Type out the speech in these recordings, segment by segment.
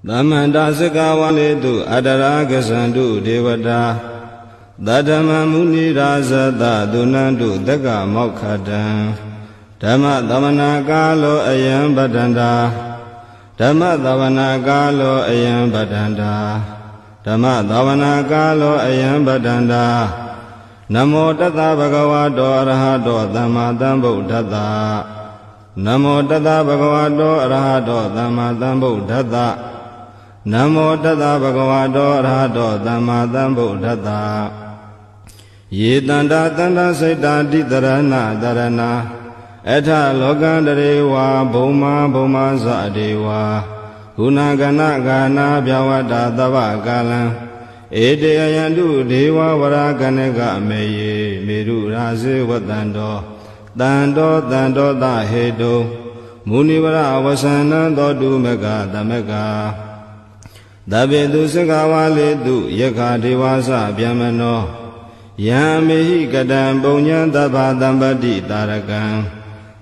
Tamanta Sikawale tu Adaraga Sandu Devata Dadama Muni Razada Dunandu Daga Mokhadam Dhamma Davana Kalo Ayam Badanda Dhamma Davana Kalo Ayam Badanda Dhamma Davana Kalo Ayam Badanda Namo Tata Bhagavato Arahato Dhamma Dhamma Namo Tata Bhagavato Arahato Dhamma Dhamma Namo Tata Bhagavato Arahato Dhamma Dhamma Ye Tanda Tanda Saita Ditarana Dharana Etha Lokandarewa Bhoma Bhoma Sadewa Gunagana Gana Vyavada Dava Kalam Ede Ayandu Deva Varakaneka Meye Meru Rase Vatando Dando Dando Dahedo Munivara Avasana Dodu Mega Damega Dabedu Sikawale Du Yaka Devasa Vyamano Yamehi Kadam Bonyan Dava Dambadi Tarakan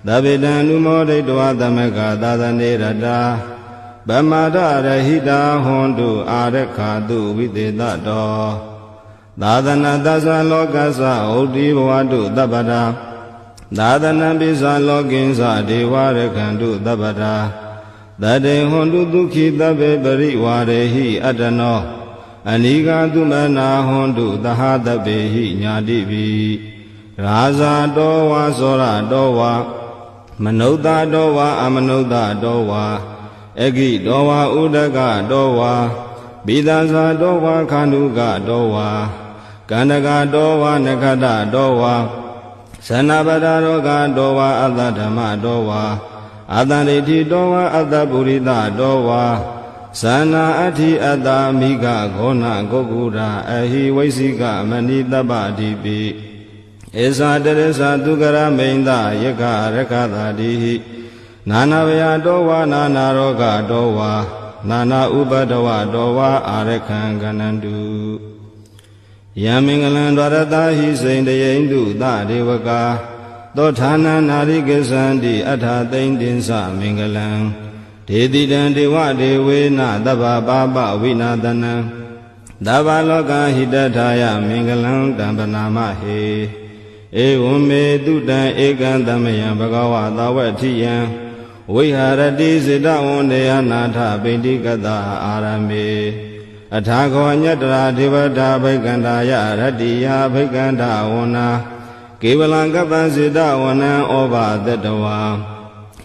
Dabedan Numode Dua Damega Dadane Rada Bamada Rahida Hondu Arekadu Videda Do Dadana Dasa Lokasa Odi Wadu Dabada Dadana Bisa Loginsa Devarekandu Dabada Dade Hondu Duki Dabe Bari Warehi Adano Aniga Dumana Hondu Dahadabehi Nyadibi Raza Dowa Sora Dowa Manoda Dowa Amanoda Dowa Egi Dowa Udaga Dowa Bidaza Dowa Kanuga Dowa Kandaga Dowa Nakada Dowa Sanabada Roga Dowa Adadama Dowa Adaniti Dowa Adapurida Dowa Sana Ati Adamiga Gona Gogura Ahi Waisika Manidaba Dibi Esa Teresa Dugara Menda Yaka Rekada Dihi Nana Vya Dowa Nana Roga Dowa Nana Ubadawa Dowa Arekan Ganandu Yamingalan Dwaratahi Saindayendu Da Devaka Dotana Narikasandi Atha Taindinsa Mingalan Dedidan Dewa Devena Dava Baba Vinadana Dava Loka Hidataya Mingalan Dambanama He Evume Dudan Ekandamayan Bhagava Dawatiyan Viharati Siddha Natha Bindikata Arame Athako Nyatra Devata Bhaikandaya Ratiya Bhaikanda Vana Kevalangapa Siddha Vana Oba Datawa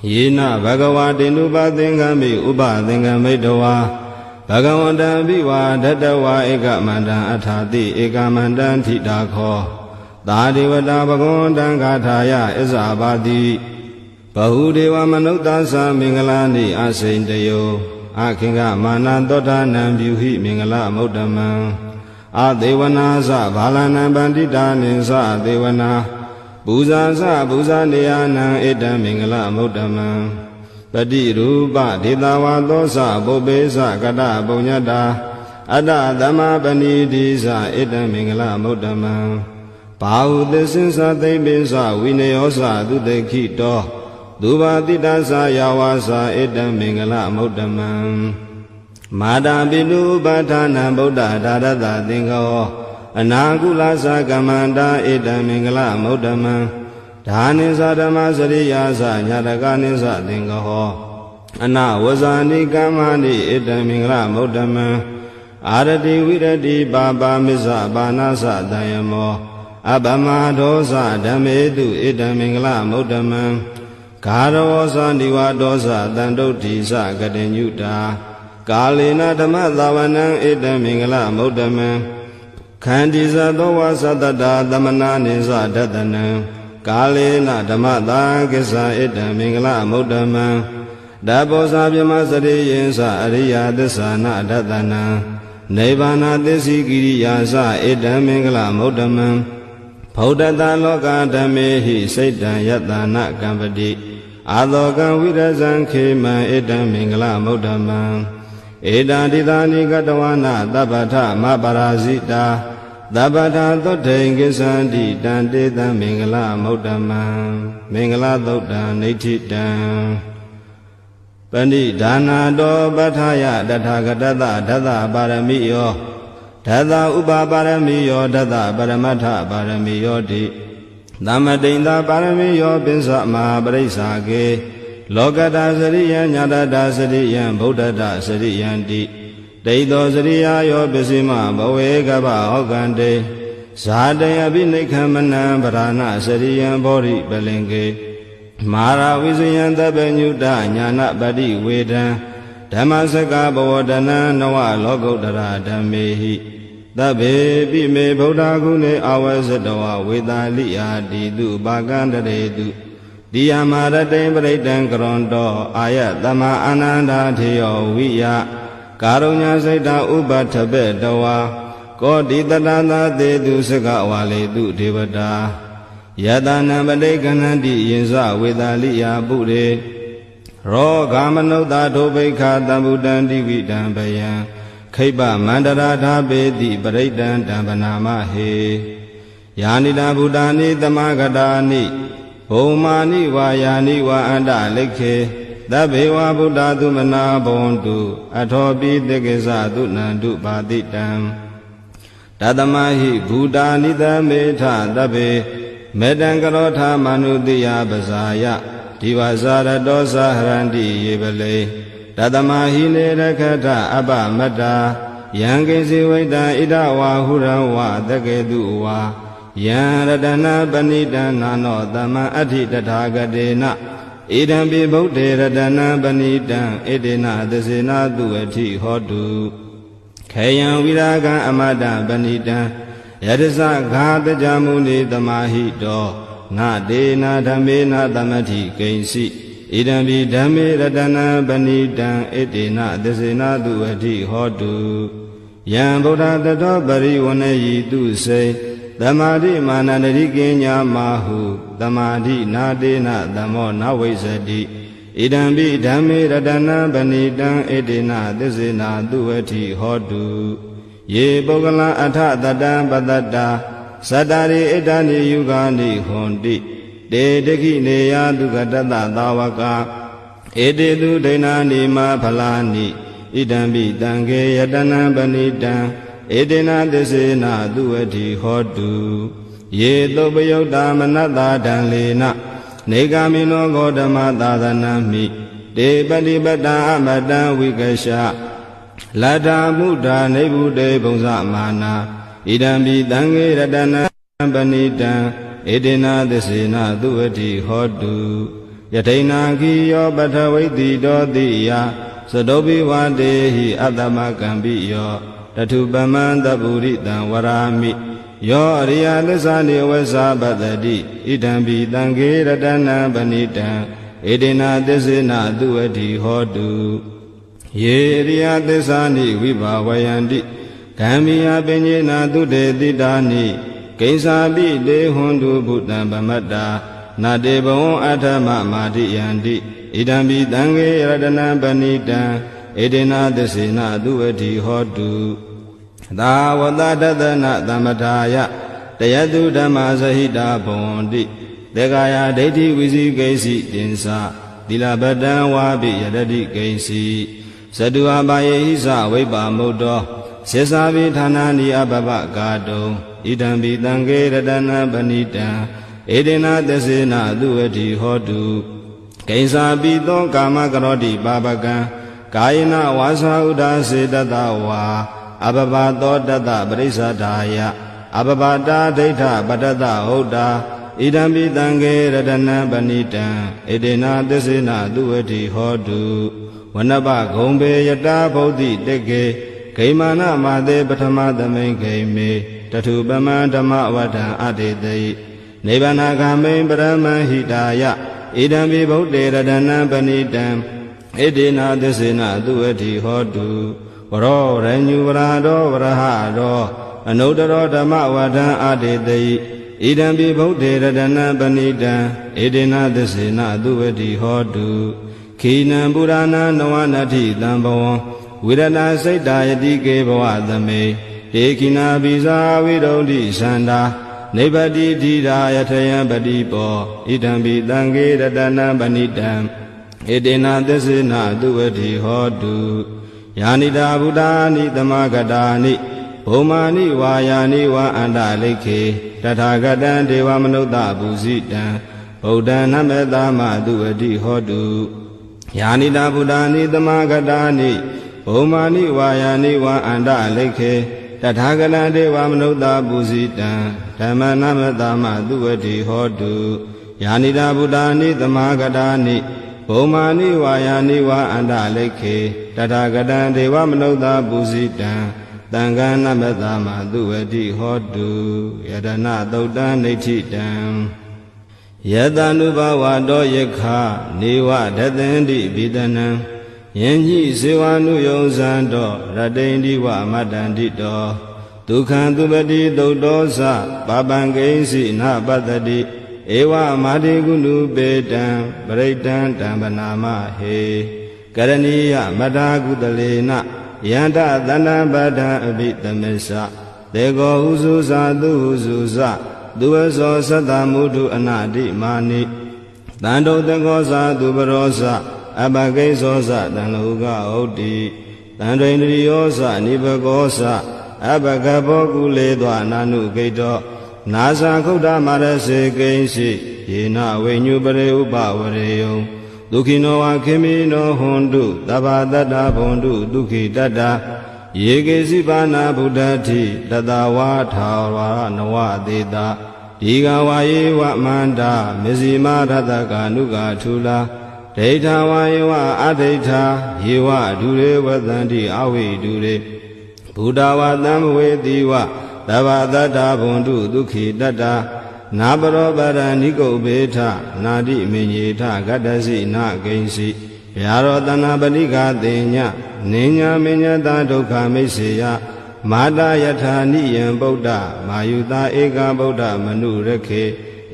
Yena Bhagavati Nupathingami Upathingami Dawa Bhagavanta Viva Datawa Ekamanda Athati Ekamanda Thidakho Dadevata Bhagavanta Gathaya Isabadi Bahudeva Manutasa Mingalani Asaintayo Akinga Manandota Nambyuhi Mingala Modaman Adevana Sa Balana Bandita Ninsa Devana Buza Sa Buza Niyana Eda Mingala Modaman Padi Rupa Ditawa Dosa Bobesa Kata Bonyada Ada Dhamma Banidisa Eda Mingala Modaman Bahu Desinsa Debisa Vineyosa Dudekito Duva Tidasa Yawasa Eda Mingala Modaman Mada Bidu Bhatana Buddha Dadada Dingo Anagula Sakamanda Eda Mingala Modaman Dhanisa Dhammasariyasa Nyadaganisa Dingo Ana Wazani Kamani Eda Mingala Modaman Arati Virati Baba Misa Banasa Dayamo Abama Dosa Dhamedu Eda Mingala Modaman Karavosa Niva Dosa Dandoti Sa Gadenyuta Kalina Dhamma Dhavanam Eda Mingala Modaman Khandisa Dowa Sadada Dhammana Nisa Dadanam Kalina Dhamma Dhagisa Eda Mingala Modaman Dabosa Bhyamasari Yensa Ariya Dasana Dadanam Nivana Desi Giriyasa Eda Mingala Modaman Bhaudata Loka Dhamehi Saitan Yatana Kampati Adhoka Virazan Khema Eda Mingala Modaman Eda Didani Gatawana Dabata Mabarazita Dabata Dotengisandi Dandita Mingala Modaman Mingala Dota Nititan ပဏိဒါနာတောပဋ္ဌာယတထာဂတတဓတ္တပါရမိယောဓတ္တဥပပါရမိယောဓတ္တပရမတ္ထပါရမိယောတိသမတိန်သာပါရမိယောပိစ္ဆမဟာပရိစ္ဆာကေလောကတာစရိယံညာတတာစရိယံဗုဒ္ဓတာစရိယံတိဒိဋ္ဌောစရိယာယောပစ္စည်းမဘဝေကပ္ပဟောကံတေဇာတေအပိနိခမနံဗရာဏစရိယံဘောရိပလင်ကေမာရဝိဇယံတပ္ပညုတညာနပတိဝေဒံဓမ္မစကဘဝတနံနဝလောကုတ္တရာဓမ္မေဟိသဗ္ဗေပိမေဗုဒ္ဓဂုဏေအဝဇ္ဇတဝဝေသာလိယာတိတုပါကံတရေတုတိယမရတေပရိတံကရွန်တောအာယတမအာနန္ဒာထေယောဝိယကာရုညစိတ်တာဥပထပေတဝါကောတိတတသာသေတုစကဝါလေတုဒေဝတာယတနံပတိကဏန္တိယင်္စဝေသာလိယာပုရေရောဂမနုဿာဒုဗိခာတံဗုဒ္ဓံတိဝိတံဗယံခိပ္ပမန္တရာဓာပေတိပရိတံတံဗနာမဟေယာနိတာဗုဒ္ဓာနိသမဂတာနိဘုံမာနိဝါယာနိဝါအန္တလိခေသဗ္ဗေဝဗုဒ္ဓသုမနာဘွန်တုအထောပိတေကိသသုနန္တုပါတိတံတသမဟိဘူတာနိသမေထသဗ္ဗေမေတံကရောထာမနုတိယပဇာယဒီဝဇာရတောသဟရန္တိယေပလေတသမဟိနေရခထအပမတ္တာယံကိစီဝိတံဣဒဝါဟုရံဝတကေတုဝါယံရတနာပဏိတံနာနောသမံအဋ္ဌိတထာဂတေနဣဒံပိဗုဒ္ဓေရတနာပဏိတံဣတေနသစေနာတုအဋ္ဌိဟောတုခေယံဝိရာဂံအမတံပဏိတံယတသဂါတကြမုနိသမာဟိတောနာဒေနာဓမ္မေနာသမတိကိဉ္စီဣဒံပိဓမ္မေရတနာပဏိတံဣတေနသစေနာတုအဋ္ဌိဟောတုယံဗုဒ္ဓတတောပရိဝဏယိတုစေသမာဓိမာနန္တိကိညာမဟုသမာဓိနာတေနသမ္မောနဝိဇ္ဇတိဣဒံပိဓမ္မေရတနာပဏိတံဣတေနသစ္စေနာတုဝတိဟောတုယေပုဂ္ဂလအထတတံပတ္တတာသတ္တရိဣဒာနိယုဂာနိဟွန်တိတေတခိနေယတုကတတသာဝကဧတေတုဒိဏာနိမဖလာနိဣဒံပိတံခေယတနာပဏိတံဧတေနသစ္စေနာတုဝတိဟောတုယေသုပယုတ်တာမနတ္တာဒံလေနနေဂာမိနောဂေါတမသာသနာမိတေပတိပတ္တာအမတံဝိကရှလတ္ထာမုဒ္ဒာနိဗ္ဗုတေဘုံဇမာနာဣဒံပိတံခေရတနာပဏိတံဧတေနသစ္စေနာတုဝတိဟောတုယထိဏခိယောပထဝိတိတောတိယသတောပိဝတေဟိအတ္တမကံပိယောတထုပမံတပုရိတံဝရာမိယောအရိယသစ္စာနိဝဇ္ဇပတ္တိဣဒံပိတံခေရတနာပဏိတံဧတေနသစ္စေနာတုဝတိဟောတုယေအရိယသစ္စာနိဝိဘာဝယန္တိဂမ္မိယပဉ္စေနာတုတေတိတာနိကိဉ္စာပိတေဟွန်တုဘုတ္တံဗမတ္တာနာတေဘဝံအထမမာတိယန္တိဣဒံပိတံခေရတနာပဏိတံဧတေနသစ္စေနာတုဝတိဟောတုသာဝတတတနာသမထာယတယတုဓမ္မဇဟိတာဘဝန္တိတေကာယဒိဋ္ဌိဝိဇိကိစီတင်္စာသီလပတံဝါပိယတတိကိဉ္စီဇတုအပါယေဟိစဝိပ္ပါမုတ်တောစေစာပိဌာနာနိအပပကာတုံဣဒံပိတံခေရတနာပဏိတံဧတေနသစ္စေနာတုဝတိဟောတုကိဉ္စာပိသောကာမကရောတိပါပကံကာယနာဝါစာဥဒ္ဒါစေတတဝါအပပသောတတပရိစ္ဆဒာယအပပတာဒိဋ္ဌပတ္တဟုတ်တာဣဒံပိတံခေရတနာပဏိတံဧတေနသစ္စေနာတုဝတိဟောတုဝနပဂုံဘေယတာဗုဒ္ဓိတေကေဂိမာနမသေပထမသမိန်ဂိမေတထုပမံဓမ္မဝဋ္ဌံအတေတိနိဗ္ဗာနဂမိန်ပရမဟိတာယဣဒံပိဗုဒ္ဓေရတနာပဏိတံဣတေနသစ္စေနာတုဝတိဟောတုဝရောရညုဝရတောဝရဟတောအနုတ္တရောဓမ္မဝဋ္ဌံအတေတိဣဒံပိဗုဒ္ဓေရတနာပဏိတံဣတေနသစ္စေနာတုဝတိဟောတုခိနံပုရဏနဝနတ္ထိတံဘဝံဝိရဏစိတ်တာယတိကေဘဝသမေဒေခိနာပိဇာဝိရုဒ္ဓိသန္တာနိဗ္ဗတိဓိရာယထယံပတိပောဣဒံပိတံခေရတနာပဏိတံ ဧတေနသစ္စေနသူဝတိဟောတုယာနိတာဗုဒ္ဓာနိသမဂတာနိဘုံမာနိဝါယာနိဝါအန္တလိခေတထာဂတံဒေဝမနုဿပုစိတံဗုဒ္ဓံနမေတမသူဝတိဟောတုယာနိတာဗုဒ္ဓာနိသမဂတာနိဘုံမာနိဝါယာနိဝါအန္တလိခေတထာဂတံဒေဝမနုဿပုစိတံဓမ္မနမေတမသူဝတိဟောတုယာနိတာဗုဒ္ဓာနိသမဂတာနိဘုံမာနိဝါယာနိဝါအန္တလိခေတထာဂတံဒေဝမနုဿပုစိတံသံဃာနမတမသူဝတိဟောတုယတနာသုတ်တံနိဋ္ဌိတံယတ ानु ဘဝတောယခနေဝဒသန္တိဘိဒနံယင်ညိစေဝ ानु ယုံဇံတောရတိန္ဒီဝမတ္တန္တိတောဒုက္ခံသူပတိသုတ်တောသပပံကိဉ္စီနပတ္တိဧဝမာတိကုဏုပေတံပရိတံတံပနာမဟေကရဏီယမထာကုတလေနယန္တသန္တပဋ္ဌာအဘိသမစ္ဆတေကောဟုစုသာသူဟုစုသသူဝသောသတ္တမုထုအနာတိမာနိတန္တုတကောသာသူပရောသအပကိစ္ဆောသတံလောကဟုတ်တိတန္တိန္ဒရိယောသနိဘကောသအပကဘောကုလေသောနာနုဂိတောနာဇာခုဒ္ဓမာရစေကိဉ္စီယေနဝိညုပရေဥပဝရေယံဒုက္ခိနောဝခေမိနောဟွန်တုတဗ္ဗတတ္တဘွန်တုဒုက္ခိတတ္တယေကေစီပါဏဗုဒ္ဓတိတတဝါထာဝရနဝသေတာဒီဃဝါယေဝမန္တာမေဇိမာရတကာနုကာထူလာဒိဋ္ဌဝါယေဝအဒိဋ္ဌာယေဝဒုရေဝသန္တိအဝိဒုရေဘုဒ္ဓဝါသံဝေတိဝတဗ္ဗတတ္တဘွန်တုဒုက္ခိတတ္တနာပရောပရဏိကုဘေထနာတိမေညေထဂတ္တစီနာကိဉ္စီဗျာရောတနာပတိကတေညနိညာမေညတာဒုက္ခမိတ်စေယမာတာယထာနိယံဗုဒ္ဓမာယုတာဧကဗုဒ္ဓမနုရခေ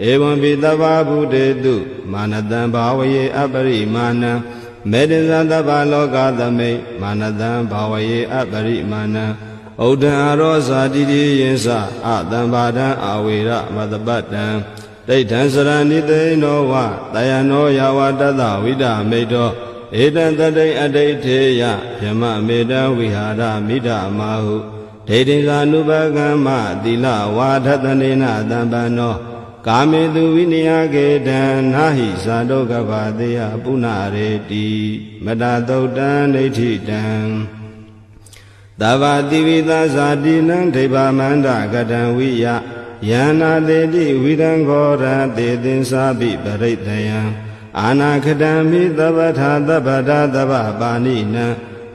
ဧဝံပိတဗ္ဗဗုတေတုမာနတံဘာဝယေအပရိမာဏံမေတ္တဇတဗ္ဗလောကသမိတ်မာနတံဘာဝယေအပရိမာဏံဩဒံအရောဇာတိတိယေသအတံဘာဒံအာဝေရမတပတ္တံဒိဋ္ဌံစရဏိသိနောဝတယနောယဝတတဝိဒမေတောဧတံတတိအဋိဋ္ဌေယယမမေတံဝိဟာရမိဒမာဟုဒိဋ္ဌိသာနုပကမ္မသီလဝါထတနေနတံပန္နောကာမေတုဝိနိယကေတံနာဟိဇာတောကဗာတေယပုဏ္ဏရေတိမတသုတ်တံဒိဋ္ဌိတံသဗ္ဗတိဝိသဇာတိနံဒိဗ္ဗမန္တကတံဝိယယန္နာတေတိဝိရံခောရတေသင်္စာပိပရိတယံအာနာခတံမိသဗ္ဗထာသဗ္ဗတာသဗ္ဗပါဏိနံ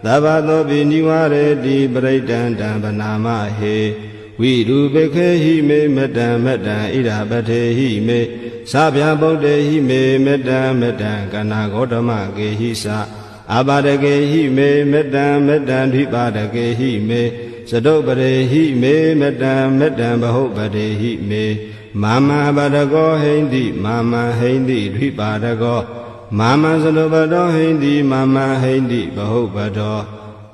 သဗ္ဗသောပိနိဝရတိပရိတံတံဗနာမဟေဝိရူပခေဟိမေမတံမတံဣဒပထေဟိမေသဗျာဗုဒ္ဓဟိမေမတံမတံကနာဂေါတမကေဟိသအာပါဒကေဟိမေမတံမတံဓိပါဒကေဟိမေသတုပရေဟိမေမတံမတံဘဟုပတေဟိမေမာမပါဒကောဟိန္တိမာမဟိန္တိဓိပါဒကောမာမသတုပတောဟိန္တိမာမဟိန္တိဘဟုပတော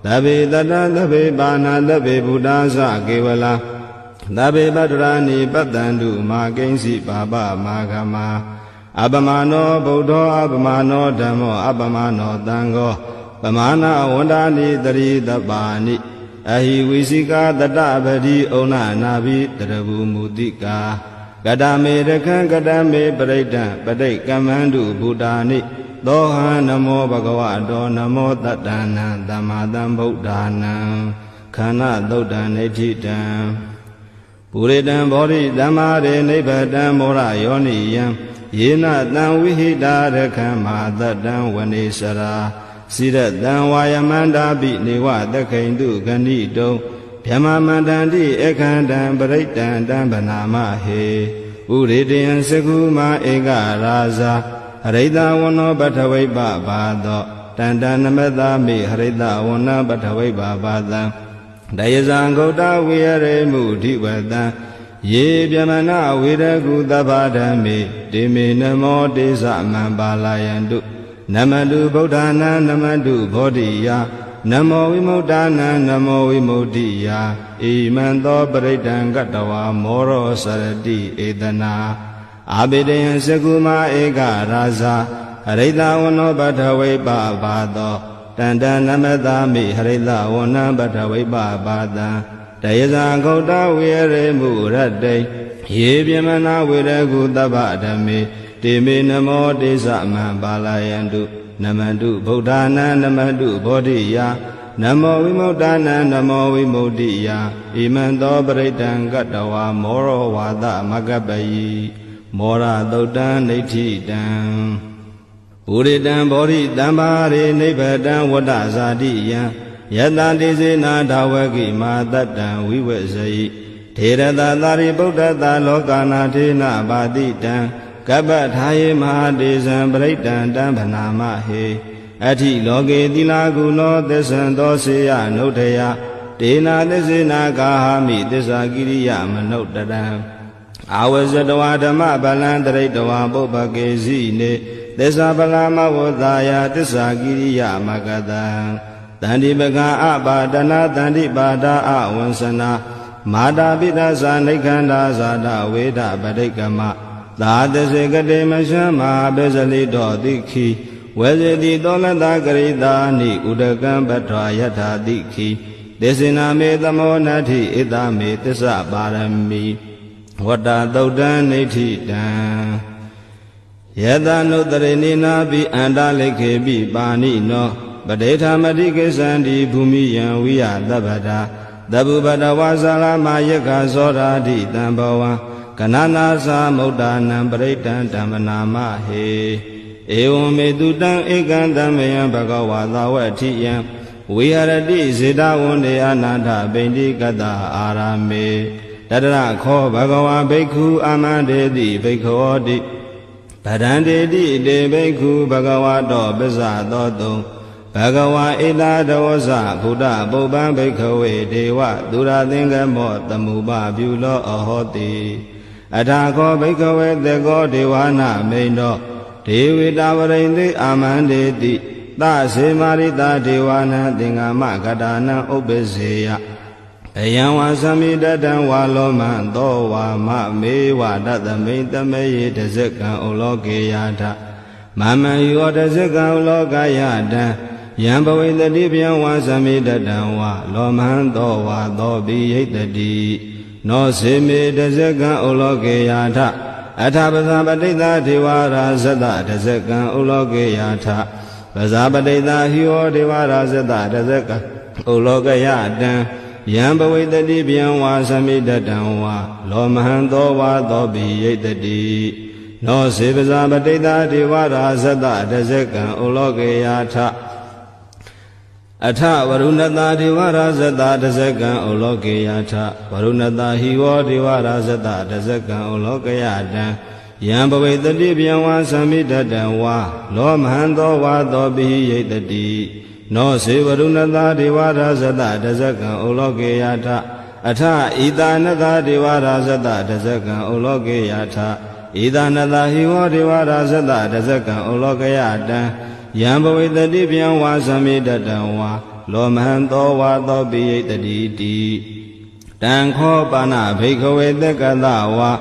သဗ္ဗေတတသဗ္ဗေပါဏသဗ္ဗေဘုဒ္ဓသကေဝလာသဗ္ဗေပတ္တရာနိပတ္တန္တုမာကိဉ္စီပါပမာဂမအပမနောဗုဒ္ဓောအပမနောဓမ္မောအပမနောသံဃောပမာဏဝန္ဒာနိတရိတပါဏိအဟိဝိစိကာတတပတိဩနနာဘိတရဘူမူတိကာကတမေရခံကတမေပရိဒံပဋိကမ္မန္တုဘုဒ္ဓာနိသောဟံနမောဘဂဝတောနမောတတ္တနံသမ္မာသမ္ဗုဒ္ဓာနံခန္ဓာသုတ်တံနိဋ္ဌိတံပုရိတံဘောဓိသမ္မာရေနိဗ္ဗတံမောရယောနိယံယေနတံဝိဟိတာရခံမာတတံဝနေစရာစိရတံဝါယမန္တာပိနေဝသခိန်တုဂဏိတုံဗြဟ္မမန္တန္တိအခန္တံပရိတံတံဗနာမဟေဥရိတယံစကုမာဧကရာဇာဟရိတဝနောပထဝိပဘာသောတန္တနမတမိဟရိတဝနပထဝိပဘာသံဒယဇံဂௌတဝိရရေမုဓိဝတံယေပြမနာဝိရကုသဗ္ဗဓမ္မေတေမေနမောတေသမံပါလာယန္တုနမတုဗုဒ္ဓနာနမတုဘောဓိယနမောဝိမု ddha နာနမောဝိမု ddhi ယဣမံသောပရိဒံကတဝါမောရောစရတိဧတနာအာဘေတယံစကုမာဧကရာဇာ ရိတဝနောပထဝိပါပါသောတန္တနမတမိဟရိတဝနံပထဝိပါပါတံတယဇာဂௌတဝေရေမှုရတ္တိယေပြမနာဝေရကုတဗ္ဗဓမေတေမေနမောတေသမံပါဠယန္တုနမန္တုဗုဒ္ဓနာနမန္တုဘောဓိယနမောဝိမု ṭ နာနမောဝိမု ṭိယဣမံသောပရိတံကတ္တဝါမောရောဝါသမကပ္ပယိမောရသုတ်တံဒိဋ္ဌိတံပုရိတံဘောဓိတံပါရိနိဗ္ဗတံဝတ္တဇာတိယံယတတိစေနာဓဝကိမာတတ္တံဝိဝေဇယိထေရတသာရိပုတ္တတလောကနာထေနပါတိတံကပ္ပထာယေမဟာတေဇံပရိတံတံဗနာမဟေအဋ္ဌိလောကေသီလာကုလောသစ္ဆံသောစေယနုဋ္ဌယတေနာသစ္စေနာကာဟမိသစ္စာကိရိယမနုဋ္တရံအာဝဇတဝါဓမ္မဗလံတရိတဝါပုပ္ပကေစီနေသစ္စာပလာမဝသာယသစ္စာကိရိယမဂတံတန္တိပကံအပါဒနာတန္တိပါဒအဝံစနာမာတာပိတသနိခန္ဓာဇာတဝေဒပရိကမသာတစေကတိမရှမဟာဘေဇလိတောတိခိဝေဇတိတောလတကရိတာနိဥဒကံပတ္ထွာယထာတိခိသေစနာမေသမောနတ္ထိဣတမေသစ္စာပါရမီဝတ္တသုတ်တံနိဋ္ဌိတံယတနုတရိနိနာပိအန္တလိခေပိပါဏိနောပဋိဌာမတိကိသန္တိဘူမိယံဝိယသဗ္ဗတာသဗ္ဗပတဝါဇာလမယက္ခသောရာတိတံဘဝံကနနာသမုဒ္ဒနာပရိတံဓမ္မနာမဟေဧဝံမေတုတံဧကံတမယံဘဂဝါသဝဋ္ဌိယံဝိဟရတိစေတဝန္တေအနာထပိန္တိကတအာရမေတတရခောဘဂဝါဘိက္ခုအာမန္တေတိဘိက္ခောတိဗဒံတေတိတေဘိက္ခုဘဂဝါတောပစ္ဆသောတုံဘဂဝါဣတာဒဝဇဘုဒ္ဓပုပ္ပံဘိက္ခဝေဒေဝသူရသင်္ကမောတမုပပြုလောအဟောတိအထာခောဘိက္ခဝေသေကောဒေဝနာမိန်တောဒေဝိတာဝရိန္တိအာမန္တေတိသစေမာရိတာဒေဝနံသင်္ဃမကတာနံဥပ္ပစေယအယံဝါသမိတတံဝါလောမံသောဝါမမေဝတသမိတမေယေတဇကံဩလောကေယထမမံယောတဇကံဩလောကယတံယံဘဝိတတိဗျံဝါသမိတတံဝါလောမံသောဝါသောပိယိတတိနောစေမေတဇကံဩလောကေယထအထပဇာပတိတာဒေဝရာဇတတဇကံဩလောကေယထပဇာပတိတာဟိယောဒေဝရာဇတတဇကံဩလောကယတံယံဘဝိတတိဗျံဝါသမိတတံဝါလောမဟံသောဝါသောပိယိတတိနောစေပဇာပတိတာဒေဝရာဇတတဇကံဩလောကေယထအထဝရုဏတာဒေဝရာဇတတဇကံဩလောကေယထဝရုဏတာဟိဝောဒေဝရာဇတတဇကံဩလောကယတံယံဘဝိတတိဗျံဝါသမိတတံဝါလောမဟံသောဝါသောပိယိတတိနောစေဝရုဏတာဒေဝရာဇတတဇကံဩလောကေယထအထဣတာနတာဒေဝရာဇတတဇကံဩလောကေယထဣတာနတာဟိဝောဒေဝရာဇတတဇကံဩလောကယတံယံဘဝိတတိဗျံဝါသမိတတံဝါလောမဟံသောဝါသောပိယိတတိတိတံခောပါဏဘိက္ခဝေသက္ကတဝါ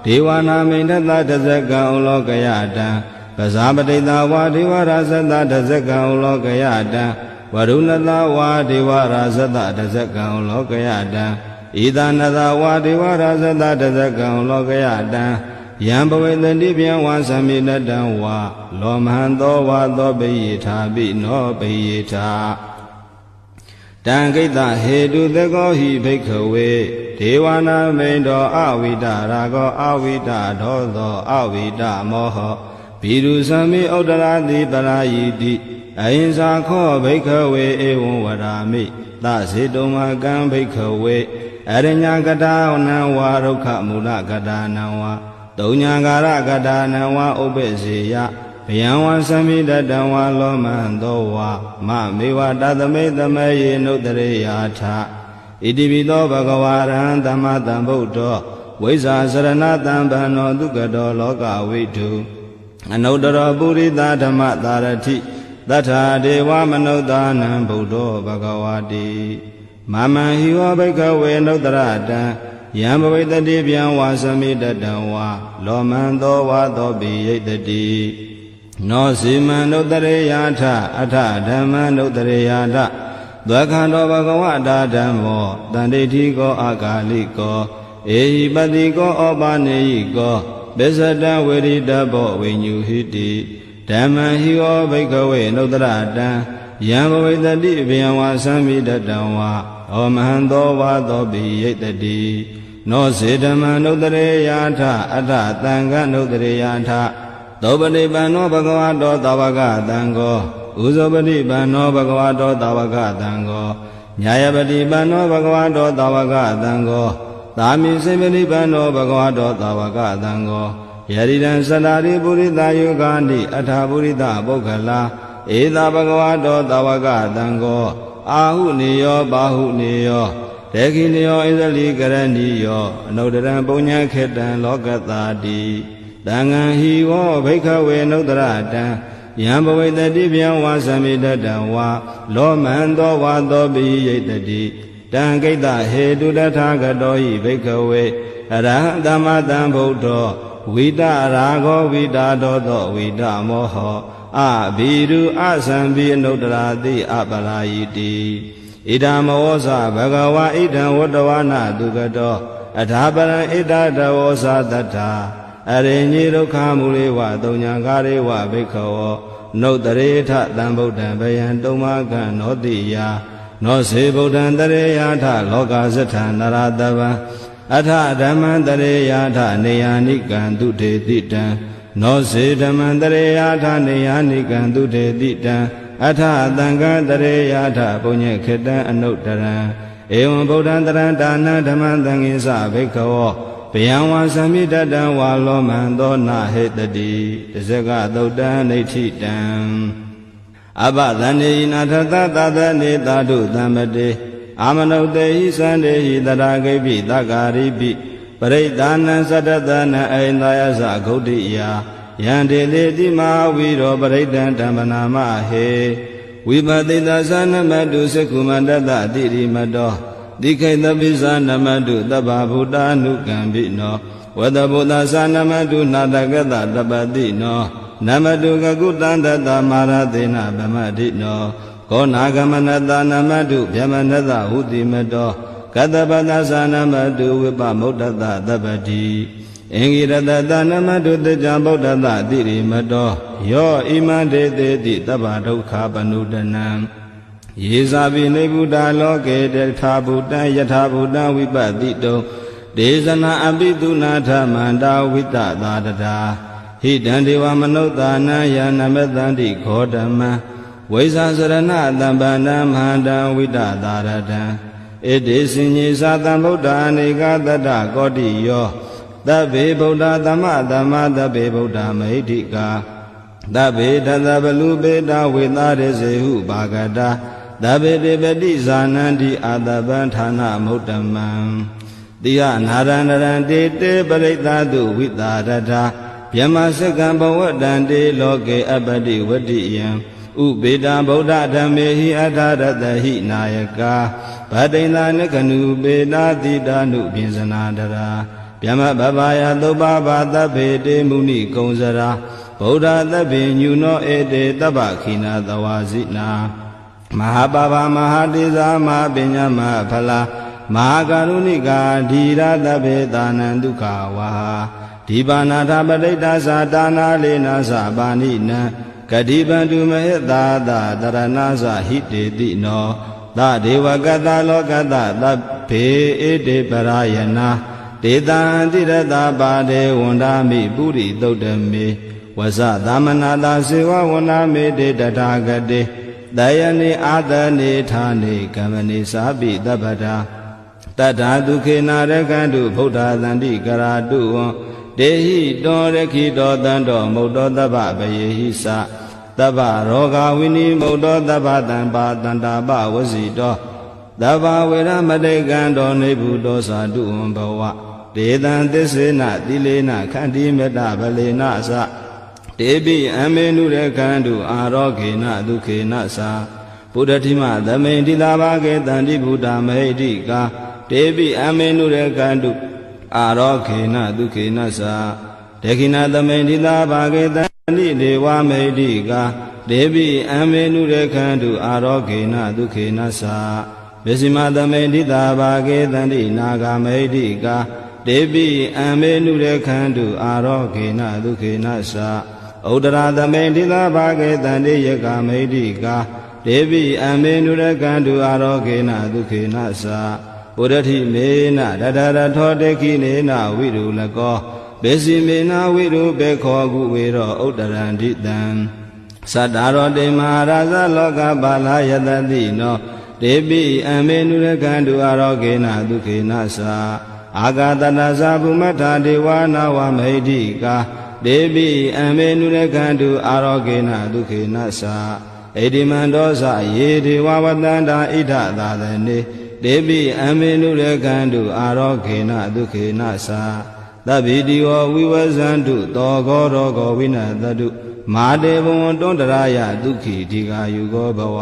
ဒေဝနာမိန်တတတဇကံဩလောကယတံပဇာပတိတာဝါဒေဝရာဇတတဇကံဩလောကယတံဝရုဏတဝါဒေဝရာဇတတဇကံဩလောကယတံဣဒနတဝါဒေဝရာဇတတဇကံဩလောကယတံယံဘဝေတတိဗျံဝါသမိတတံဝါလောမဟံသောဝါသောပိယိထာပိနောပိယိထာတံကိတဟေတုသကောဟိဘိက္ခဝေဒေဝနာမိန်တောအဝိတရာဂောအဝိတဒောသောအဝိတမောဟဘိရုသမိဥဒ္ဒရာတိပရာယိတိအဟိံသာခောဘိက္ခဝေဧဝံဝရာမိသစေတုံမကံဘိက္ခဝေအရညကတာနံဝါဒုက္ခမူလကတာနံဝါတုံညာကာရကတာနံဝါဥပ္ပစေယဗျံဝါသမိတတံဝါလောမံသောဝါမမေဝတသမိတမေယေနုတရေယာထဣတိပိသောဘဂဝါရဟံသမ္မာသမ္ဗုဒ္ဓောဝိဇ္ဇာစရဏတံဗန္နောဒုက္ကတောလောကဝိတုအနုတ္တရောပုရိသဓမ္မသာရတိသတ္ထာဒေဝမနုဿာနံဗုဒ္ဓောဘဂဝါတိမမံဟိဝဘိက္ခဝေနုတ္တရတံယံဘဝိတတိဗျံဝါသမိတတံဝါလောမံသောဝါသောပိယိတတိ နောစီမံနုတ္တရေယာထအထဓမ္မနုတ္တရေယာထသက္ခန္တောဘဂဝတာဓမ္မောတန္တိဋ္ဌိကောအာဂါလိကောဧဟိပတိကောဩပနေယိကောပစ္စတံဝေရိတဘောဝိညုဟိတိဓမ္မံဟိဩဘိက္ခဝေနုတ္တရတံယံဘဝိတတိဘယံဝါသံမိတတံဝါဩမဟံသောဝါသောပိယိတတိနောစေဓမ္မနုတ္တရေယာထအထသံဃနုတ္တရေယာထသောပတိပန္နောဘဂဝတောသာဝကသံဃောဥဇောပတိပန္နောဘဂဝတောသာဝကသံဃောညာယပတိပန္နောဘဂဝတောသာဝကသံဃောသာမိစေပတိပန္နောဘဂဝတောသာဝကသံဃောယရိတံသတ္တာရိပုရိသယုဂာနိအထာပုရိသပုဂ္ဂလာဧသာဘဂဝတောသာဝကသံဃောအာဟုနေယောဘာဟုနေယောဒေခိနေယောဣဇလိကရဏီယောအနုတရံပုညံခေတံလောကတာတိသံဃံဟိဝောဘိက္ခဝေနုတ္တရတံယံဘဝိတတိဗျံဝါသမိတတံဝါလောမန္တောဝါသောပိယိတတိတံကိတ္တဟေတုတထာဂတောဟိဘိက္ခဝေအရဟံသမ္မာတံဗုဒ္ဓောဝိတရာဂောဝိတာဒောသောဝိတမောဟောအဘိရုအသံဘိအနုတ္တရာတိအပရာယိတိဣဒံမောဇဘဂဝါဣဒံဝတ္တဝနာတုကတောအထာပရံဣဒတဝောဇတတ္ထာအရိညိဒုက္ခမူလေဝသုံညာကာရေဝဘိက္ခဝောနုတ္တရေထသံဗုဒ္ဓံဘယံတုံမကံနောတိယနောစေဗုဒ္ဓံတရေယာထလောကဇထနရတဗံအထဓမ္မံတရေယာထနေယာနိကံတုထေတိတံနောစေဓမ္မံတရေယာထနေယာနိကံတုထေတိတံအထသံဃံတရေယာထပုညေခေတံအနုတ္တရံဧဝံဗုဒ္ဓံတရံဒါနံဓမ္မံသံဃိသဘိက္ခဝောဘယံဝါသမိတတံဝါလောမံသောနာဟေတတိတဇဂသုတ်တံနေဋ္ဌိတံအဘသန္တိနာထသသသနေသာဓုသမ္ပတေအာမနုတေဟိသန္တေဟိတရာဂိပိသက္ကာရိပိပရိဒာနံသတ္တသနံအိန္ဒယသဂௌတိယယံတေလေတိမဟာဝီရောပရိဒံဓမ္မနာမဟေဝိပတိသသနမတုစကုမန္တတတိရိမတောတိခိတပိသနမတုတဗ္ဗဗုဒ္ဓ ानु ကံပိနောဝတဗုဒ္ဓသနမတုနာတကတတပတိနောနမတုကကုတံတတမာရသေနဗမတိနောကောနာဂမနတနမတုဗျမနတဟုတိမတောကတပတသနမတုဝိပမုဒ္ဒတတပတိအင်္ဂိရတတနမတုတကြဗုဒ္ဓတတိရိမတောယောဣမံဒေတေတိတဗ္ဗဒုက္ခပနုတနံယေဇာပိနေဗုဒ္ဓလောကေတထာဗုဒ္ဓံယထာဗုဒ္ဓံဝိပတိတုံဒေဇနာအပိတုနာထမန္တာဝိတသာတတာဟိတံဒေဝမနုဿာနံယနမတန္တိခောဓမ္မံဝိဇာစရဏတံပန္နမဟာတံဝိတသာရတံဣတိစဉ္ညေသာတံဗုဒ္ဓအနေကတတ္တကောတိယောသဗ္ဗေဗုဒ္ဓသမ္မာသမ္မာသဗ္ဗေဗုဒ္ဓမဟိဋ္ဌိကာသဗ္ဗေတသဗလူပေတဝေသာရစေဟုဘာဂတာသဗ္ဗေတေပတိဇာနန္တိအာတပံဌာနမုဒ္ဓမံတိယနာရဏရံတေတေပရိသတုဝိတာရထာဗျမစကံဘဝတံတေလောကေအပတိဝတ္တိယံဥပေတံဗုဒ္ဓဓမ္မေဟိအထာရတဟိနာယကာဗတိန္ဒနကနုပေတာတိတာနုပြင်စနာတရာဗျမဘဗာယသုပ္ပဘာသဗ္ဗေတေမုနိကုံစရာဗုဒ္ဓသဗ္ဗေညုနောဧတေတဗ္ဗခိနာသဝါစိနာမဟာပါပမဟာတေဇာမဟာပညာမဟာဖလာမဟာကရုဏိကာဓီရသဗ္ဗေသာနံဒုက္ခဝါဒီပါဏာထပဋိတ္တသာတာနာလေနာသပါဏိနံကတိပန္တုမဟိတာသတရဏသဟိတေတိနောသဒေဝကတလောကတသဗ္ဗေဧတေပရာယနာဒေတံတိရတပါဒေဝန္ဒာမိပုရိသုတ်တမေဝဇသမနာတာစေဝဝန္ဒာမေတေတထာဂတေတယနိအာတနိဌာနိကမ္မနိသာပိတပ္ပတာတတ္ထာဒုခေနာရကံတုဗုဒ္ဓသန္တိကရာတုဝံတေဟိတောရခိတောတံတောမုတ်တောတဗ္ဗပယေဟိသတဗ္ဗရောဂဝိနိမုတ်တောတဗ္ဗတံပါတန္တာပဝစီတောတဗ္ဗဝေရမတေကံတောနေဗုတောသာတုဝံဘဝဒေတံသစ္စေနတိလေနခန္တိမေတ္တဗလေနသတေပိအမေနုရကံတုအာရောဂေနဒုခေနသာဘုဒ္ဓတိမသမိန်တိလာဘာကေတန္တိဗုဒ္ဓမဟိတိကာတေပိအမေနုရကံတုအာရောဂေနဒုခေနသာဒေခိနာသမိန်တိလာဘာကေတ နိဒေဝမေတိကာဒေပိအမေနုရခန္တုအာရောဂေနဒုက္ခေနသဗေစီမသမေတိတာဘာကေတန္တိနာဂမေတိကာဒေပိအမေနုရခန္တုအာရောဂေနဒုက္ခေနသဥဒရာသမေတိတာဘာကေတန္တိယကမေတိကာဒေပိအမေနုရခန္တုအာရောဂေနဒုက္ခေနသဥဒတိမေနတတရထောတေခိနေနဝိရုလကောဘေစီမေနဝိရုဘေခောကုဝေရောဥဒရန္တိတံသတ္တရောတေမဟာရာဇလောကပါလာယတတိနောဒေပိအမေနုရခန္တုအာရောဂေနဒုက္ခေနသအာဂတတသဗုမထဒေဝနာဝမေတိကာဒေပိအမေနုရခန္တုအာရောဂေနဒုက္ခေနသဣတိမန္တောသယေဒေဝဝတန္တာဣဒသာသနေဒေပိအမေနုရခန္တုအာရောဂေနဒုက္ခေနသသဗ္ဗိတိဝဝိဝဇန္တုတောဂောရောဂောဝိနတတုမာတေဘဝံတွန္တရာယဒုက္ခိတိကာယုကောဘဝ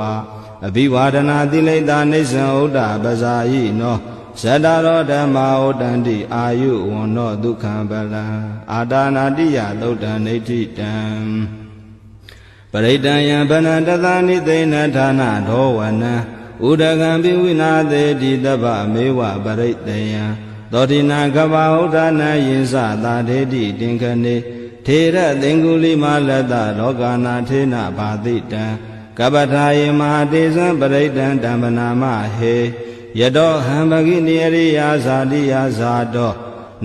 အဘိဝါဒနာတိလိတာနိစ္စံဥဒ္ဒပဇာယိနောဇတရောဓမ္မာဥတ္တန္တိအာယုဝန္နောဒုက္ခံပလံအာဒါနာတိယသုတ်တံနေဋ္ဌိတံပရိတံယံဗနတသနိသိဏဌာနဒောဝနံဥဒကံပိဝိနာသေတိတပ္ပမေဝပရိတယံသောတိနာကဗ္ဗဥဒ္ဒနာယင်္စသာဒေတိတင်ခနေထေရသင်္ကုလိမလတ္တလောကနာထေနဘာတိတံကပ္ပထာယေမဟာတေဇံပရိတံတံပနာမဟေယတောဟံပဂိနိယရိယာဇာတိယဇာတော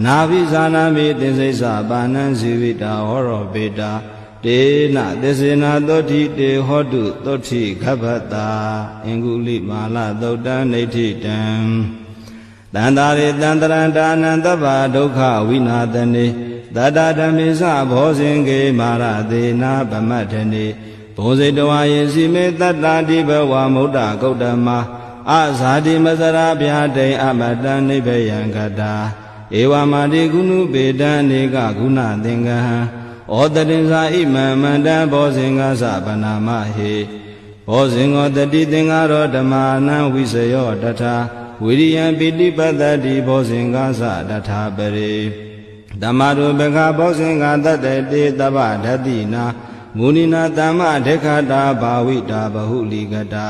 နာဘိဇာနာမိတင်စိစ္ဆပါဏံဇီဝိတာဟောရောပေတာတေနသစ္စေနာသောတိတေဟောတုသောတိခဗ္ဗတာအင်္ဂုလိမာလသုတ်တံနေဋ္ဌိတံတန္တာရေတန္တရံဒါနံသဗ္ဗဒုက္ခဝိနာသနေတတဓမ္မေသဘောဇင်ကေမာရသေနာဗမတ္ထနေဘုံစိတဝါယေစီမေတတ္တာတိဘဝမုဒ္ဒဂௌတမအဇာတိမစရာဗျာတိအမတံနိဗ္ဗယံကတာဧဝမာတိကုဏုပေတံနေကဂုဏသင်္ကဟံဩတတင်္စာဣမံမန္တံဘောဇင်္ဂသဗနာမဟေဘောဇင်္ဂောတတိသင်္ဃရောဓမ္မာနံဝိစယောတထာဝိရိယံပိတိပတ္တိဘောဇင်္ဂသတထာပရိဓမ္မရုပကဘောဇင်္ဂတတ္တေတဗ္ဗဓတိနာမုနိနာသမ္မဒေခတာဘာဝိတာဘဟုလိကတာ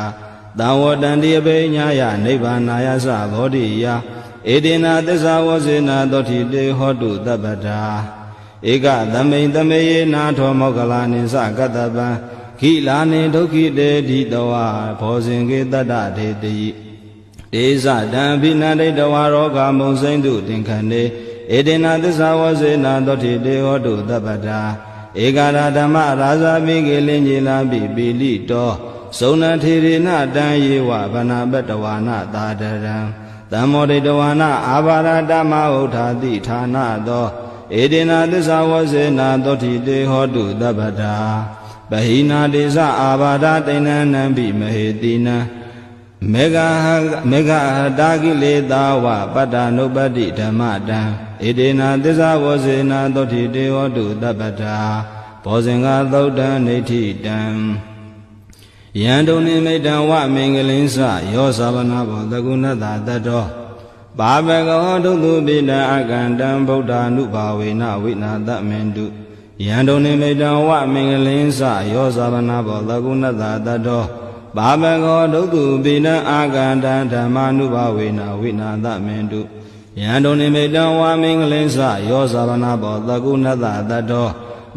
သံဝတန္တိအပိညာယနိဗ္ဗာနာယသဘောဓိယဧတေနာသစ္စာဝဇေနာသောတိတေဟောတုတပ္ပတာဧကသမိန်သမေယေနာထောမောကလာနိသကတ္တပံခိလာနိဒုက္ခိတေတိတဝါဘောဇင်ကေတတ္တဒေတိဒေဇတံဘိနန္တိတဝါရောဂမုံစိမ့်တုတင်ခဏေဧတေနာသစ္စာဝဇေနာသောတိတေဟောတုတပ္ပတာဧကရာဓမ္မရာဇာမိကေလင်ကြီးလာပိပိလိတောသုံဏထေရေနတံယေဝဗနာပတဝါနသာဒရံသမောဒိတဝါနအာဘာရတမဥထာတိဌာနသောဧတေနာသစ္စာဝဇေနာသောတိတေဟောတုတပ္ပတာပဟိနာတေဇအာဘာဒတိဏနံပိမဟေတိနံမေဃတာကိလေသာဝပတ္တနုပတ္တိဓမ္မတံဧတေနာသစ္စာဝဇေနာသောတိတေဟောတုတပ္ပတာဘောဇင်္ဂသုတ်တံနေဋ္ဌိတံယံတုန်နိမိတံဝမင်္ဂလင်းစယောသဗနာဘောတကုဏတတတောဘာဘဂဝဒုတုပိတံအကန္တံဗုဒ္ဓ ानु ဘာဝေနဝိနာတမေန္တုယံတုန်နိမိတံဝမင်္ဂလင်းစယောသဗနာဘောတကုဏတတတောဘာဘဂဝဒုတုပိတံအကန္တံဓမ္မာနုဘာဝေနဝိနာတမေန္တုယံတုန်နိမိတံဝမင်္ဂလင်းစယောသဗနာဘောတကုဏတတတော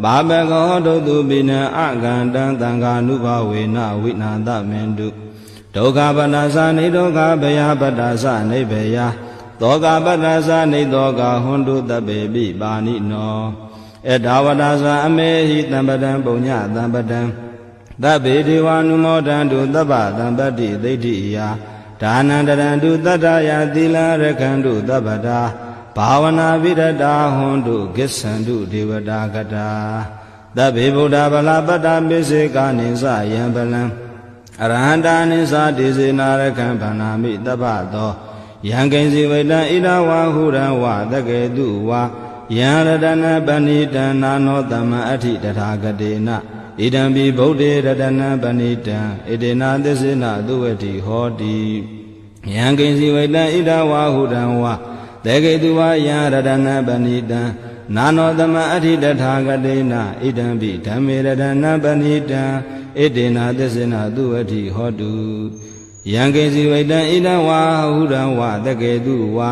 ဘာဘဂဝဒုတုပိနံအကန္တံသံဃာနုဘာဝေနဝိနာတမေန္တုဒုက္ခပတ္တသနေဒုက္ခဘယပတ္တသနေဘယသောကပတ္တသနေသောကဟွန်တုတပေပိပါဏိနောဧဒါဝတ္တသအမေဟိတံပတံပုညတံပတံသဗ္ဗေဒေဝ ानु မောဒံတုသဗ္ဗတံပတ္တိဒိဋ္ဌိယဒါနန္တရံတုတတ္တယသီလရခန္တုသဗ္ဗတာဘာဝနာပိရတာဟွန်တုဂစ္ဆန္တုဒေဝတာကတာသဗ္ဗေဗုဒ္ဓဗလာပတ္တပိစေကာနိသယံပလံအရဟန္တာနိသဒေစေနာရခံဗန္နာမိတပ္ပသောယံကိဉ္စီဝိတံဣဒဝါဟုရံဝသကေတုဝါယံရတနာပဏိတံနာနောတမအဋ္ဌိတထာဂတေနဣဒံပိဗုဒ္ဓေရတနာပဏိတံဣတေနာသစ္စေနသုဝတိဟောတိယံကိဉ္စီဝိတံဣဒဝါဟုရံဝသကေတုဝါယံရတနာပဏိတံဣ နာနောသမအဋ္ဌိတထာဂတေနဣဒံပိဓမ္မေရတနာပဏိတံဣတေနသစ္စေနသူဝတိဟောတုယံကေစီဝိတံဣဒံဝါဟုရံဝတကေတုဝါ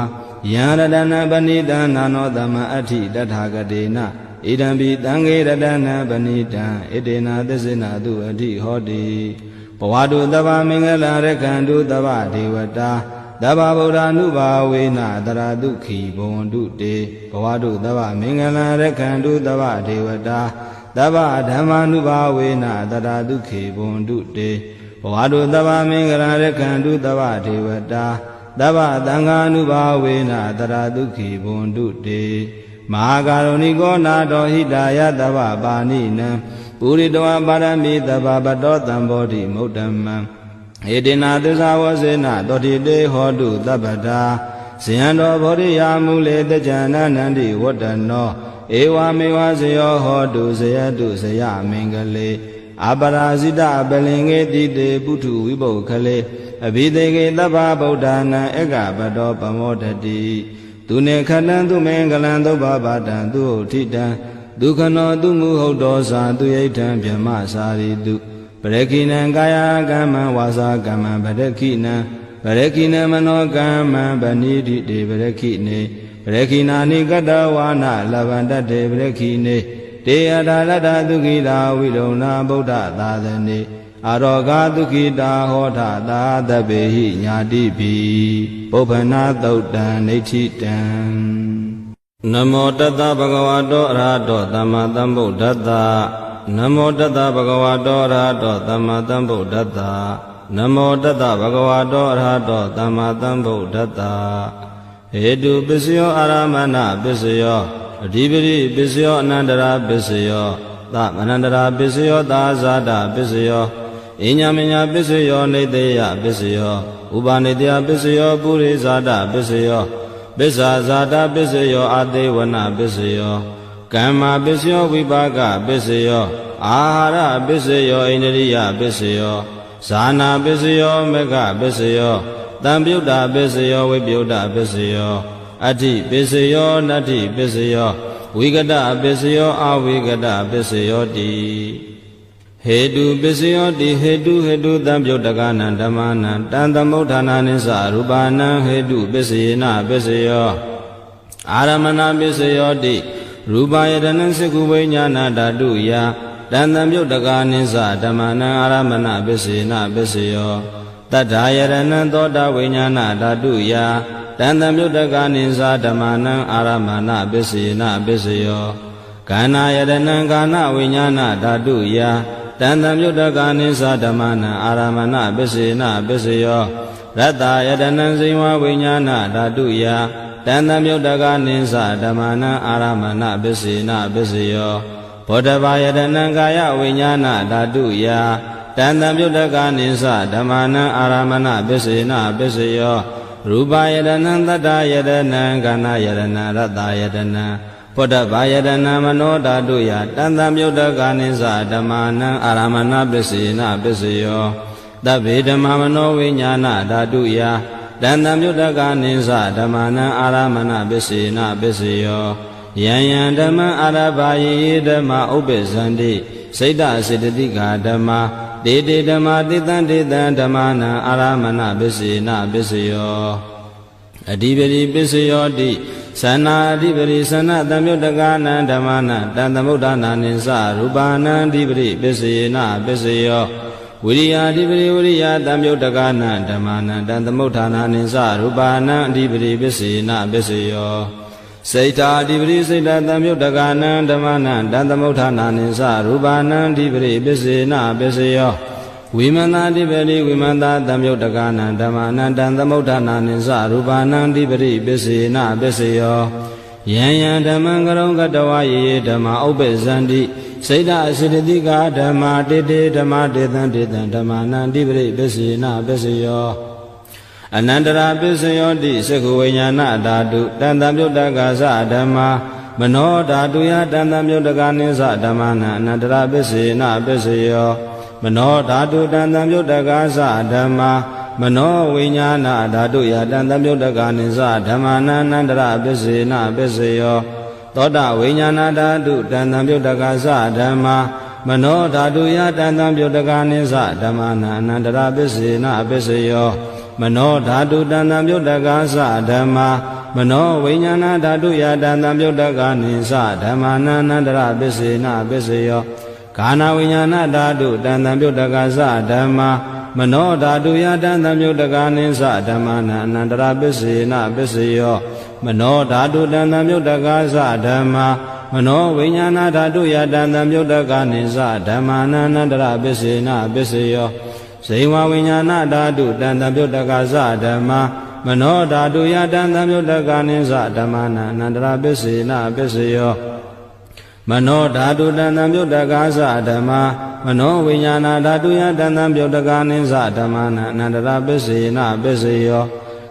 ယံရတနာပဏိတံနာနောသမအဋ္ဌိတထာဂတေနဣဒံပိသံဃေရတနာပဏိတံဣတေနသစ္စေနသူဝတိဟောတိဘဝတုတဗ္ဗမင်္ဂလာရကံတုတဗ္ဗဒေဝတာတဗ္ဗဗုဒ္ဓ ानु ဘာဝေနတရာတုခိဘဝန္တုတေဘဝတုတဗ္ဗမင်္ဂလာရကံတုတဗ္ဗဒေဝတာတဗ္ဗဓမ္မာနုဘာဝေနတရာတုခိဘဝန္တုတေဘဝတုတဗ္ဗမင်္ဂလာရကံတုတဗ္ဗဒေဝတာတဗ္ဗသံဃာနုဘာဝေနတရာတုခိဘဝန္တုတေမဟာကာရုဏိကောနာတောဟိတာယတဗ္ဗပါဏိနံပုရိတောပါရမိတဗ္ဗပတောတံဘောဓိမုဒ္ဓမံဧတေနသစ္စာဝစေနတောတိတေဟောတုတပ္ပတာဇယံတော်ဘောဓိယာမူလေတကြနန္န္တိဝတ္တနောဧဝမေဝဇယောဟောတုဇယတုဇယမင်္ဂလေအပရာဇိတပလင်္ကေတိတေပုထုဝိပုခလေအဘိသေကေတဗ္ဗဗုဒ္ဓနာဧကပတောပမောတတိသူနေခတံသူမင်္ဂလံသုဘဘာတံသူဥထိတံဒုက္ခနောသူမူဟုတ်တော်စာသူယိဋ္ဌံဗြဟ္မစာရိတုပရခိနံကာယကမ္မဝါစာကမ္မပရခိနံပရခိနမနောကမ္မဗဏိတိတေပရခိနေပရခိနာနိကတဝါနလဗန္တတေပရခိနေတေယတာလတ္တသုခိတာဝိလုံနာဗုဒ္ဓသာသနေအာရောဂသုခိတာဟောထသာသဗ္ဗေဟိညာတိပိပုပ္ပနာသုတ်တံနေဋ္ဌိတံနမောတတဗဂဝတောအရဟတောသမ္မာသမ္ဗုဒ္ဓတ္တနမောတတဗဂဝတောအရဟတောသမ္မာသမ္ဗုဒ္ဓတ္တနမောတတဗဂဝတောအရဟတောသမ္မာသမ္ဗုဒ္ဓတ္တဟေတုပစ္စယောအာရမဏပစ္စယောအဓိပတိပစ္စယောအနန္တရာပစ္စယောသမနန္တရာပစ္စယောသာဇာတပစ္စယောအညမညာပစ္စယောနေတေယပစ္စယောဥပနေတယပစ္စယောပုရိဇာတပစ္စယောပစ္စာဇာတပစ္စယောအသေးဝနပစ္စယောကမ္မာပစ္စယောဝိပါကပစ္စယောအာဟာရပစ္စယောဣန္ဒြိယပစ္စယောဇာနာပစ္စယောမေဃပစ္စယောတံပြုတ်တာပစ္စယောဝိပြုတ်တာပစ္စယောအဋ္ဌိပစ္စယောနတ္ထိပစ္စယောဝိကတပစ္စယောအဝိကတပစ္စယောတိဟေတုပစ္စယောတိဟေတုတံပြုတ်တကနံဓမ္မနံတံသမုဋ္ဌာနာနိသရူပနံဟေတုပစ္စယေနပစ္စယောအာရမဏပစ္စယောတိရူပယတနံစကုဝိညာဏဓာတုယတံသမပြုတ်တကနိသဓမ္မနံအာရမဏပစ္စယေနပစ္စယောတတ္ထာယရဏံသောတာဝိညာဏဓာတုယတံသမပြုတ်တကနိသဓမ္မနံအာရမဏပစ္စယေနပစ္စယောကန္နာယရဏံကာနဝိညာဏဓာတုယတံသမပြုတ်တကနိသဓမ္မနံအာရမဏပစ္စယေနပစ္စယောရတ္တယတနံဇိဝဝိညာဏဓာတုယတံသမပြုတ်တကနိသဓမ္မနံအာရမဏပစ္စယေနပစ္စယောဘောဓဘာယတနံကာယဝိညာဏဓာတုယတံသမပြုတ်တကနိသဓမ္မနံအာရမဏပစ္စယေနပစ္စယောရူပယတနံတတ္တယတနံကာဏယတနံရတ္တယတနံဘောဓဘာယတနံမနောဓာတုယတံသမပြုတ်တကနိသဓမ္မနံအာရမဏပစ္စယေနပစ္စယောတဗ္ဗေဓမ္မမနောဝိညာဏဓာတုယတံသမပြုတ်တကနိသဓမ္မနံအာရမဏပစ္စယေနပစ္စယောယံယံဓမ္မအာရဘာယေဓမ္မဥပ္ပဇန္တိစိတ်တစေတသိကာဓမ္မတေတေဓမ္မတေတံဓမ္မနံအာရမဏပစ္စယေနပစ္စယောအဓိပတိပစ္စယောတိသနာအဓိပတိသနာတံမြုတ်တကနံဓမ္မနံတံသမုဋ္ဌာနာနိသရူပနံအဓိပတိပစ္စယေနပစ္စယောဝိရိယာအဓိပတိဝိရိယတံမြုတ်တကနံဓမ္မနံတံသမုဋ္ဌာနာနိသရူပနံအဓိပတိပစ္စယေနပစ္စယောစိတ်ဓာအဓိပတိစိတ်ဓာတံမြုတ်တကနံဓမ္မနံတံသမုဋ္ဌာနာနိသရူပနံအဓိပတိပစ္စယေနပစ္စယောဝိမန္တာအဓိပတိဝိမန္တာတံမြုတ်တကနံဓမ္မနံတံသမုဋ္ဌာနာနိသရူပနံအဓိပတိပစ္စယေနပစ္စယောယံယံဓမ္မံကရုံကတဝယေဓမ္မဥပ္ပဇန္တိစိတ်ဓာအစေတသိကာဓမ္မာတေတေဓမ္မတေတံဓမ္မနံအဓိပတိပစ္စယေနပစ္စယောအနန္တရာပစ္စယောတိစက္ခဝိညာဏဓာတုတံတံမြုတ်တကသဓမ္မာမနောဓာတုယတံတံမြုတ်တကနိသဓမ္မနံအနန္တရာပစ္စယေနပစ္စယောမနောဓာတုတံတံမြုတ်တကသဓမ္မာမနောဝိညာဏဓာတုယတံတံမြုတ်တကနိသဓမ္မနံအနန္တရာပစ္စယေနပစ္စယော သောတာဝိညာဏဓာတုတန်တံပြုတ်တကသဓမ္မာမနောဓာတုယတန်တံပြုတ်တကနိသဓမ္မာနအနန္တရပစ္စေနပစ္စယောမနောဓာတုတန်တံပြုတ်တကသဓမ္မာမနောဝိညာဏဓာတုယတန်တံပြုတ်တကနိသဓမ္မာနအနန္တရပစ္စေနပစ္စယောခန္ဓာဝိညာဏဓာတုတန်တံပြုတ်တကသဓမ္မာမနောဓာတုယတန်တံပြုတ်တကနိသဓမ္မာနအနန္တရပစ္စေနပစ္စယောမနောဓာတုတန်တံပြုတ်တကသဓမ္မာမနောဝိညာဏဓာတုယတန်တံပြုတ်တကနိသဓမ္မာနအနန္တရပစ္စေနပစ္စယောဇိဝဝိညာဏဓာတုတန်တံပြုတ်တကသဓမ္မာမနောဓာတုယတန်တံပြုတ်တကနိသဓမ္မာနအနန္တရပစ္စေနပစ္စယောမနောဓာတုတန်တံပြုတ်တကသဓမ္မာမနောဝိညာဏဓာတုယတန်တံပြုတ်တကနိသဓမ္မာနအနန္တရပစ္စေနပစ္စယော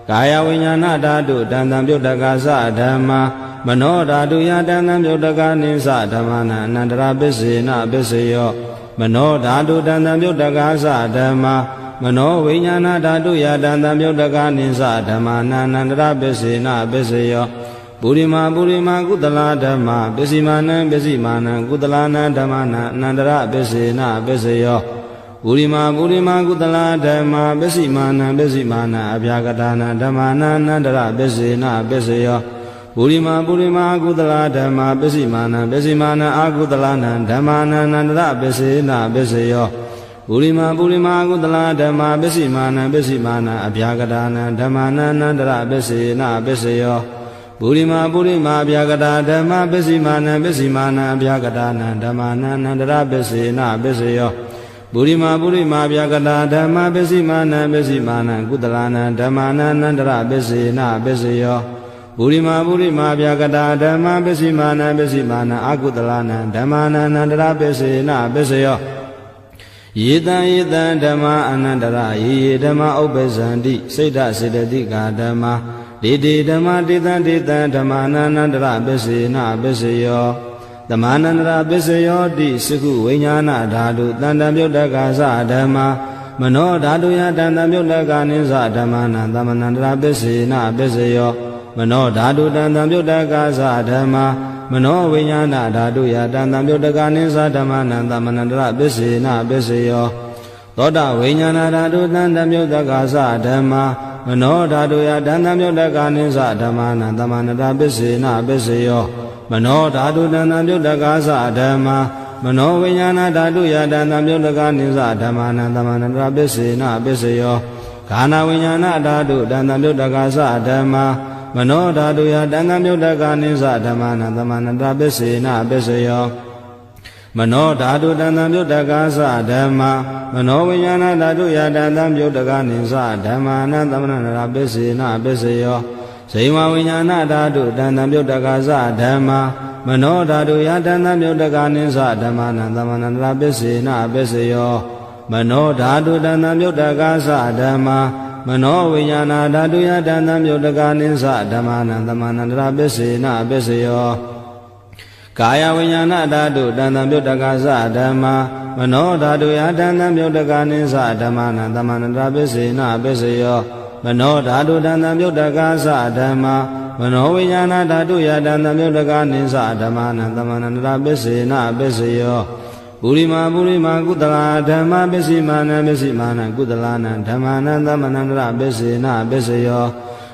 ကာယဝိညာဏဓာတုတန်တံပြုတ်တကသဓမ္မာမနောဓာတုယတန်တံပြုတ်တကနိသဓမ္မာနအနန္တရပစ္စေနပစ္စယောမနောဓာတုတန်တံပြုတ်တကသဓမ္မာမနောဝိညာဏဓာတုယတန်တံပြုတ်တကနိသဓမ္မာနအနန္တရပစ္စေနပစ္စယောပုရိမာကုသလဓမ္မာပစ္စည်းမာနံပစ္စည်းမာနံကုသလနာဓမ္မာနအနန္တရပစ္စေနပစ္စယောပုရိမာကုသလဓမ္မာပစ္စည်းမာနံပစ္စည်းမာနံအဗျာကတာနာဓမ္မာနအနန္တရပစ္စေနပစ္စယောပုရိမာကုသလဓမ္မာပစ္စည်းမာနံပစ္စည်းမာနံအာကုသလနာဓမ္မာနအနန္တရပစ္စေနပစ္စယောပုရိမာကုသလဓမ္မာပစ္စည်းမာနံပစ္စည်းမာနံအဗျာကတာနာဓမ္မာနအနန္တရပစ္စေနပစ္စယောပုရိမာဗျာကတာဓမ္မာပစ္စည်းမာနံပစ္စည်းမာနံအဗျာကတာနာဓမ္မာနအနန္တရပစ္စေနပစ္စယောပုရိမာဗျာကတာဓမ္မာပစ္စည်းမာနံပစ္စည်းမာနံကုသလနာဓမ္မာနအနန္တရပစ္စေနပစ္စယောပုရိမာဗျာကတာဓမ္မာပစ္စည်းမာနံပစ္စည်းမာနံအာကုသလနာဓမ္မာနအနန္တရပစ္စေနပစ္စယောယေတံဓမ္မာအနန္တရယေဓမ္မာဥပ္ပဇန္တိစိတ်ဓစေတသိကာဓမ္မာဒေတိဓမ္မာဒေတံဓမ္မာနန္တရပစ္စေနပစ္စယောဓမ္မာနန္တရပစ္စယောတိစကုဝိညာဏဓာတုတန်တံပြုတ်တကသဓမ္မာမနောဓာတုယတန်တံပြုတ်တကနိသဓမ္မာနံသမနန္တရပစ္စေနပစ္စယောမနောဓာတုတန်တံပြုတ်တကသဓမ္မာမနောဝိညာဏဓာတုယတန်တံပြုတ်တကနိသဓမ္မာနံသမနန္တရပစ္စေနပစ္စယောသောတာဝိညာဏဓာတုတန်တံပြုတ်တကသဓမ္မာမနောဓာတုယတန်တံပြုတ်တကနိသဓမ္မာနံသမနန္တရပစ္စေနပစ္စယောမနောဓာတုတန်တံပြုတ်တကသဓမ္မာမနောဝိညာဏဓာတုယတန်တံပြုတ်တကနိသဓမ္မာနံသမနန္တရပစ္စေနပစ္စယောခန္ဓာဝိညာဏဓာတုတန်တံပြုတ်တကသဓမ္မာမနောဓာတုယတန်တံပြုတ်တကနိသဓမ္မာနံသမနန္တရပစ္စေနပစ္စယောမနောဓာတုတန်တံပြုတ်တကသဓမ္မာမနောဝိညာဏဓာတုယတန်တံပြုတ်တကနိသဓမ္မာနံသမနန္တရပစ္စေနပစ္စယောဇိဝဝိညာဏဓာတုတန်တံပြုတ်တကသဓမ္မာမနောဓာတုယတန်တံပြုတ်တကနိသဓမ္မာနံသမနန္တရပစ္စေနပစ္စယောမနောဓာတုတန်တံပြုတ်တကသဓမ္မာမနောဝိညာဏဓာတုယတန်တံပြုတ်တကနိသဓမ္မာနံသမနန္တရပစ္စေနပစ္စယောကာယဝိညာဏဓာတုတန်တံပြုတ်တကသဓမ္မာမနောဓာတုယတန်တံပြုတ်တကနိသဓမ္မာနံသမနန္တရပစ္စေနပစ္စယောမနောဓာတုတန်တံပြုတ်တကသဓမ္မာမနောဝိညာဏဓာတုယတန်တံပြုတ်တကနိသဓမ္မာနံသမနန္တရပစ္စေနပစ္စယောပုရိမာကုသလဓမ္မာပစ္စည်းမာနံပစ္စည်းမာနံကုသလနာဓမ္မာနံသမနန္တရပစ္စေနပစ္စယော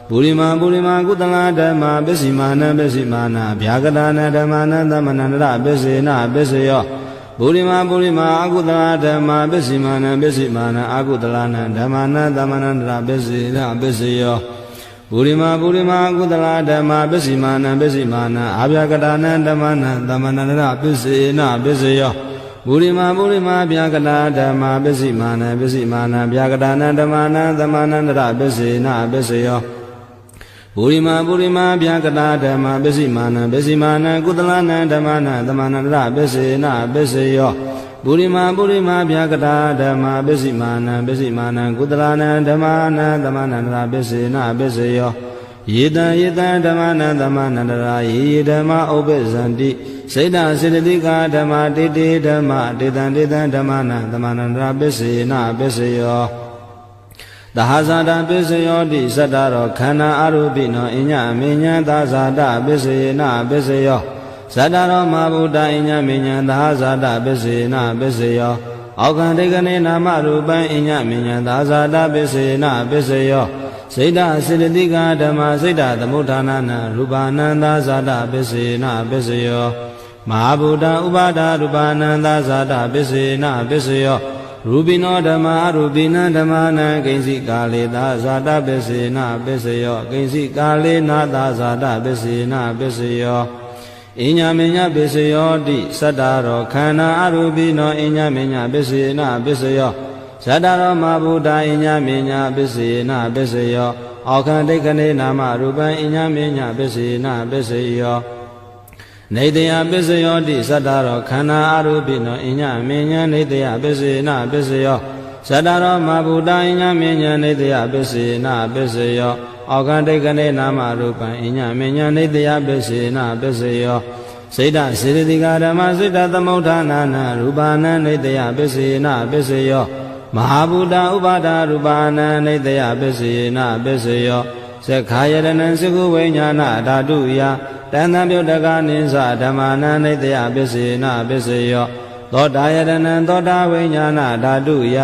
ပုရိမာကုသလဓမ္မာပစ္စည်းမာနံပစ္စည်းမာနံဗျာကတာနာဓမ္မာနံသမနန္တရပစ္စေနပစ္စယောပုရိမာအကုသလဓမ္မာပစ္စည်းမာနံပစ္စည်းမာနံအာကုသလနာဓမ္မာနံသမနန္တရပစ္စေနပစ္စယောပုရိမာအကုသလဓမ္မာပစ္စည်းမာနံပစ္စည်းမာနံအာဗျာကတာနာဓမ္မာနံသမနန္တရပစ္စေနပစ္စယောပုရိမာဗျာကတာဓမ္မာပစ္စည်းမာနံဗျာကတာနာဓမ္မာနံသမနန္တရပစ္စေနပစ္စယောပုရိမာဗျာကတာဓမ္မာပစ္စည်းမာနံကုသလနာဓမ္မာနံသမနန္တရပစ္စေနပစ္စယောပုရိမာဗျာကတာဓမ္မာပစ္စည်းမာနံကုသလနာဓမ္မာနံသမနန္တရပစ္စေနပစ္စယောယေတံဓမ္မာနံသမနန္တရာယေဓမ္မာဥပ္ပဇန္တိစိတ်ဓစေတသိကာဓမ္မာတေတေဓမ္မာတေတံဓမ္မာနံသမနန္တရာပစ္စေနပစ္စယောသဟဇာတပစ္စယောတိသတ္တရောခန္ဓာအရူပိနောအညအမေညံသာဇာတပစ္စယေနပစ္စယော ဇတရောမဗုဒ္ဓအိညာမညာသာဇာတပစ္စေနပစ္စေယောအောကံဒိကနေနာမရူပံအိညာမညာသာဇာတပစ္စေနပစ္စေယောစိတ်တစေတသိကဓမ္မစိတ်တသမုဋ္ဌာနနရူပနန္သာဇာတပစ္စေနပစ္စေယောမဟာဗုဒ္ဓဥပါဒရူပနန္သာဇာတပစ္စေနပစ္စေယောရူပိနောဓမ္မာရူပိနံဓမ္မာနံကိဉ္စိကာလေသာဇာတပစ္စေနပစ္စေယောကိဉ္စိကာလေနာသာဇာတပစ္စေနပစ္စေယောအညမညပစ္စယောတိသတ္တရောခန္ဓာအရူပိနောအညမညပစ္စေနပစ္စယောသတ္တရောမဗုဒ္ဓအညမညပစ္စေနပစ္စယောအောခန္ဒိကနေနာမရူပံအညမညပစ္စေနပစ္စယောနေတယပစ္စယောတိသတ္တရောခန္ဓာအရူပိနောအညမညနေတယပစ္စေနပစ္စယောသတ္တရောမဗုဒ္ဓအညမညနေတယပစ္စေနပစ္စယောအောကံဒိကနေနာမရူပံအညမညနေတယပစ္စေနပစ္စယောစိတ်တစေတသိကဓမ္မစိတ်တသမုဋ္ဌာနနရူပနံနေတယပစ္စေနပစ္စယောမဟာဗုဒ္ဓဥပါဒရူပနံနေတယပစ္စေနပစ္စယောသက္ခာယတနံစကုဝိညာဏဓာတုယတန်တံပြုတ်တကနိသဓမ္မနံနေတယပစ္စေနပစ္စယောသောတာယတနံသောတာဝိညာဏဓာတုယ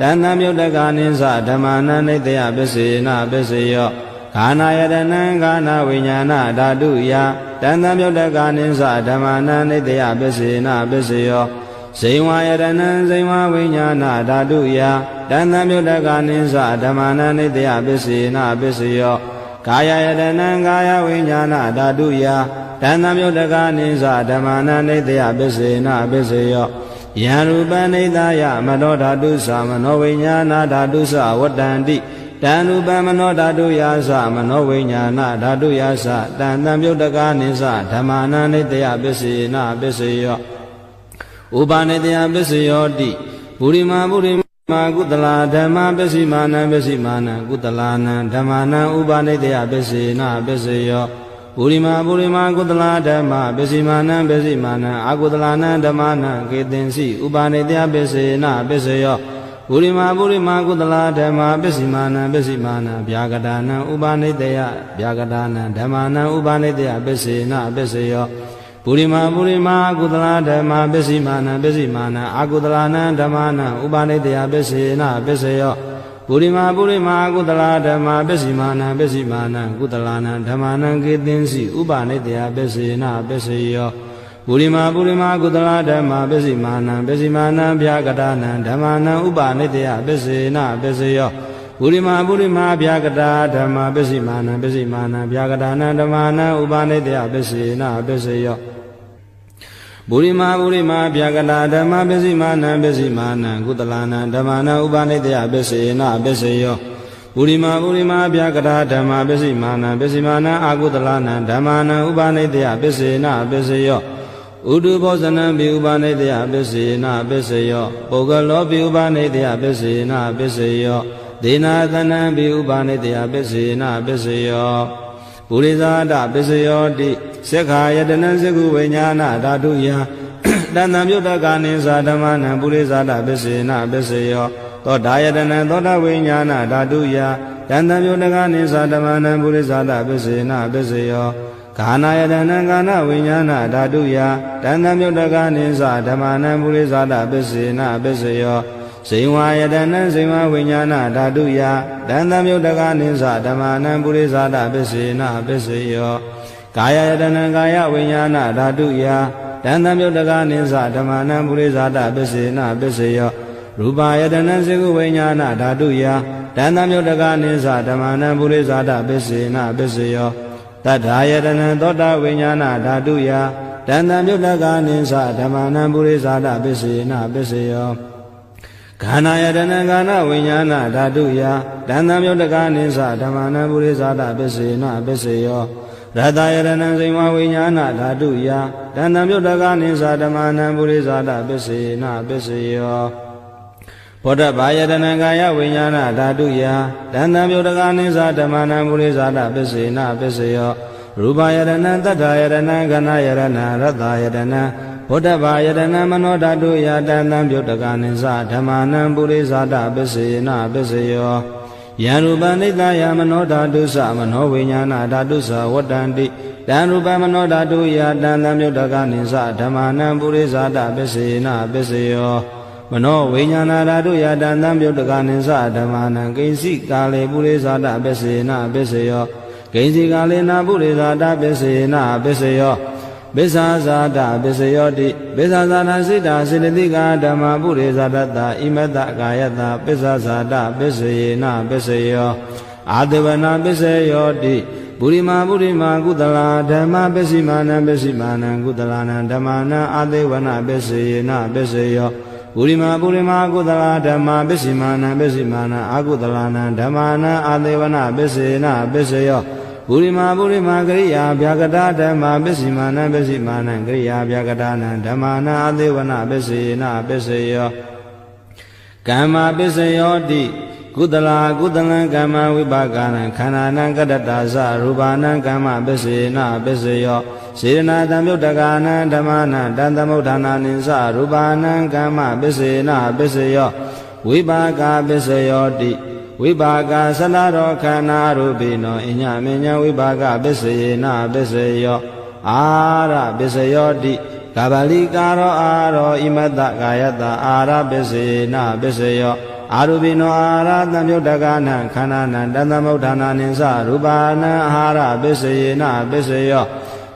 တန်တံပြုတ်တကနိသဓမ္မနံနေတယပစ္စေနပစ္စယောခန္ဓာယတနံခန္ဓာဝိညာဏဓာတုယတန်တံပြုတ်တကနိသဓမ္မနံနေတယပစ္စေနပစ္စယောဇိဝယတနံဇိဝဝိညာဏဓာတုယတန်တံပြုတ်တကနိသဓမ္မနံနေတယပစ္စေနပစ္စယောကာယယတနံကာယဝိညာဏဓာတုယတန်တံပြုတ်တကနိသဓမ္မနံနေတယပစ္စေနပစ္စယောယံရူပနိတယမနောဓာတုသမနောဝိညာဏဓာတုသဝတ္တန္တိတံရူပမနောဓာတုယာသမနောဝိညာဏဓာတုယာသတန်တံပြုတ်တကနိသဓမ္မနံနေတယပစ္စေနပစ္စယောဥပနိတယပစ္စယောတိပုရိမာပုရိမာကုတလာဓမ္မပစ္စည်းမာနံပစ္စည်းမာနံကုတလာနံဓမ္မနံဥပနိတယပစ္စေနပစ္စယောပုရိမာပုရိမာကုတလာဓမ္မပစ္စည်းမာနံပစ္စည်းမာနံအကုတလာနံဓမ္မနံကေတင်စီဥပနိတယပစ္စေနပစ္စယောပုရိမာပုရိမာကုတလာဓမ္မပစ္စည်းမာနံပစ္စည်းမာနံဗျာကတာနံဥပနိတယဗျာကတာနံဓမ္မနံဥပနိတယပစ္စေနပစ္စယောပုရိမာပုရိမာကုတလာဓမ္မပစ္စည်းမာနံပစ္စည်းမာနံအကုတလာနံဓမ္မနံဥပနိတယပစ္စေနပစ္စယောပုရိမာပုရိမာကုတလာဓမ္မပစ္စည်းမာနံပစ္စည်းမာနံကုတလာနံဓမ္မနံကေတင်စီဥပနိတယပစ္စေနပစ္စယောပုရိမာပုရိမာကုတလာဓမ္မပစ္စည်းမာနံပစ္စည်းမာနံဗျာကတာနံဓမ္မနံဥပနိတယပစ္စေနပစ္စယောပုရိမာပုရိမာဗျာကတာဓမ္မပစ္စည်းမာနံပစ္စည်းမာနံဗျာကတာနံဓမ္မနံဥပနိတယပစ္စေနပစ္စယောပုရိမာပုရိမာဗျာကတာဓမ္မပစ္စည်းမာနံပစ္စည်းမာနံကုတလာနံဓမ္မနံဥပနိတယပစ္စေနပစ္စယောပုရိမာပုရိမာဗျာကတာဓမ္မပစ္စည်းမာနံပစ္စည်းမာနံအကုတလာနံဓမ္မနံဥပနိတယပစ္စေနပစ္စယောဥဒုဘောဇနံပိဥပနိတယပစ္စေနပစ္စယောပုဂ္ဂလောပိဥပနိတယပစ္စေနပစ္စယောဒေနာသနံပိဥပနိတယပစ္စေနပစ္စယောပုရိသဒပစ္စယောတိသက္ခာယတနံစကုဝိညာဏဓာတုယတန်တံပြုတ်တကနိသဓမ္မနံပုရိသဒပစ္စေနပစ္စယောသောတာယတနံသောတာဝိညာဏဓာတုယတန်တံပြုတ်တကနိသဓမ္မနံပုရိသဒပစ္စေနပစ္စယောခန္ဓာယတနံခန္ဓာဝိညာဏဓာတုယတန်တံပြုတ်တကနိသဓမ္မနံပုရိသဒပစ္စေနပစ္စယောဇိဝယတနံဇိဝဝိညာဏဓာတုယတန်တံပြုတ်တကနိသဓမ္မနံပုရိသဒပစ္စေနပစ္စယောကာယယတနံကာယဝိညာဏဓာတုယတန်တံပြုတ်တကနိသဓမ္မနံပုရိသဒပစ္စေနပစ္စယောရူပယတနံစကုဝိညာဏဓာတုယတန်တံပြုတ်တကနိသဓမ္မနံပုရိသဒပစ္စေနပစ္စယောတတ္ထာယတနံသောတာဝိညာဏဓာတုယတန်တံပြုတ်တကနိသဓမ္မနံပုရိသဒပစ္စေနပစ္စယောခန္ဓာယတနံခန္ဓာဝိညာဏဓာတုယတန်တံပြုတ်တကနိသဓမ္မနံပုရိသဒပစ္စေနပစ္စယောရတယတနံဇိဝဝိညာဏဓာတုယတန်တံပြုတ်တကနိသဓမ္မနံပုရိသဒပစ္စေနပစ္စယောဘောဓဘာယတနံကာယဝိညာဏဓာတုယတန်တံပြုတ်တကနိသဓမ္မနံပုရိသဒပစ္စေနပစ္စယောရူပယတနံတတ္ထာယတနံခန္ဓာယတနံရတယတနံဘောဓဘာယတနံမနောဓာတုယတန်တံပြုတ်တကနိသဓမ္မနံပုရိသဒပစ္စေနပစ္စယောယ ယံရူပနိတယမနောဓာတုသမနောဝိညာဏဓာတုသဝတ္တန္တိတံရူပမနောဓာတုယတံသမြုတ္တကနိသဓမ္မာနံပုရိသတာပစ္စေနပစ္စယောမနောဝိညာဏဓာတုယတံသမြုတ္တကနိသဓမ္မာနံကိဉ္စိကာလေပုရိသတာပစ္စေနပစ္စယောကိဉ္စိကာလေနာပုရိသတာပစ္စေနပစ္စယောပိစ္ဆာဇာတပစ္စယောတိပိစ္ဆာဇာတစိတ္တစေတသိကာဓမ္မာပုရိသတတဣမတကာယတပိစ္ဆာဇာတပစ္စယေနပစ္စယောအာတဝနာပစ္စယောတိပုရိမာကုသလာဓမ္မပစ္စည်းမာနံပစ္စည်းမာနံကုသလာနံဓမ္မာနံအာတေဝနာပစ္စယေနပစ္စယောပုရိမာကုသလာဓမ္မပစ္စည်းမာနံပစ္စည်းမာနံအာကုသလာနံဓမ္မာနံအာတေဝနာပစ္စယေနပစ္စယောပုရိမာကရိယာဗျာကတာဓမ္မပစ္စည်းမာနံပစ္စည်းမာနံကရိယာဗျာကတာနံဓမ္မာနံအာတေဝနာပစ္စယေနပစ္စယောကမ္မပစ္စယောတိကုသလံကမ္မဝိပါကနံခန္ဓာနံကတ္တတာဇရူပနံကမ္မပစ္စေနပစ္စယောစေရနာတံမြုတ္တကာနံဓမ္မနံတံသမုဋ္ဌာနာနိသရူပနံကမ္မပစ္စေနပစ္စယောဝိပါကပစ္စယောတိဝိပါကသနရောခန္ဓာရူပိနောအညမေညဝိပါကပစ္စေနပစ္စယောအာရပစ္စယောတိကာဗလိကာရောအာရောဣမတကာယတအာရပစ္စေနပစ္စယောအာရူပိနောအာရသံယုတ်တကနံခန္ဓာနံတံသမုဋ္ဌာနာနိသရူပနံအာဟာရပစ္စယေနပစ္စယော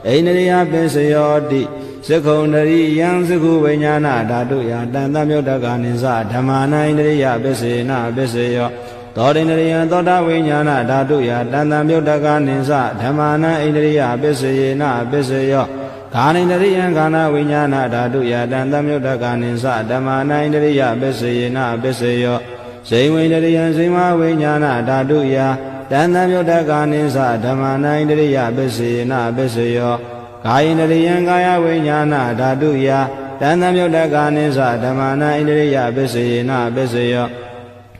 အိန္ဒရိယပစ္စယောတိသက္ခုံတရိယံသက္ခုဝိညာဏဓာတုယတံသမယုတ်တကနိသဓမ္မာနံအိန္ဒရိယပစ္စယေနပစ္စယောသောတိန္ဒရိယသောတာဝိညာဏဓာတုယတံသမယုတ်တကနိသဓမ္မာနံအိန္ဒရိယပစ္စယေနပစ္စယောခာနိန္ဒရိယံခန္ဓာဝိညာဏဓာတုယတံသမယုတ်တကနိသဓမ္မာနံအိန္ဒရိယပစ္စယေနပစ္စယောဇိဝိန္ဒရိယံဇိမဝိညာဏဓာတုယတံသမယုတ်တကနိသဓမ္မာနံအိန္ဒရိယပစ္စယေနပစ္စယောကာယိန္ဒရိယံကာယဝိညာဏဓာတုယတံသမယုတ်တကနိသဓမ္မာနံအိန္ဒရိယပစ္စယေနပစ္စယော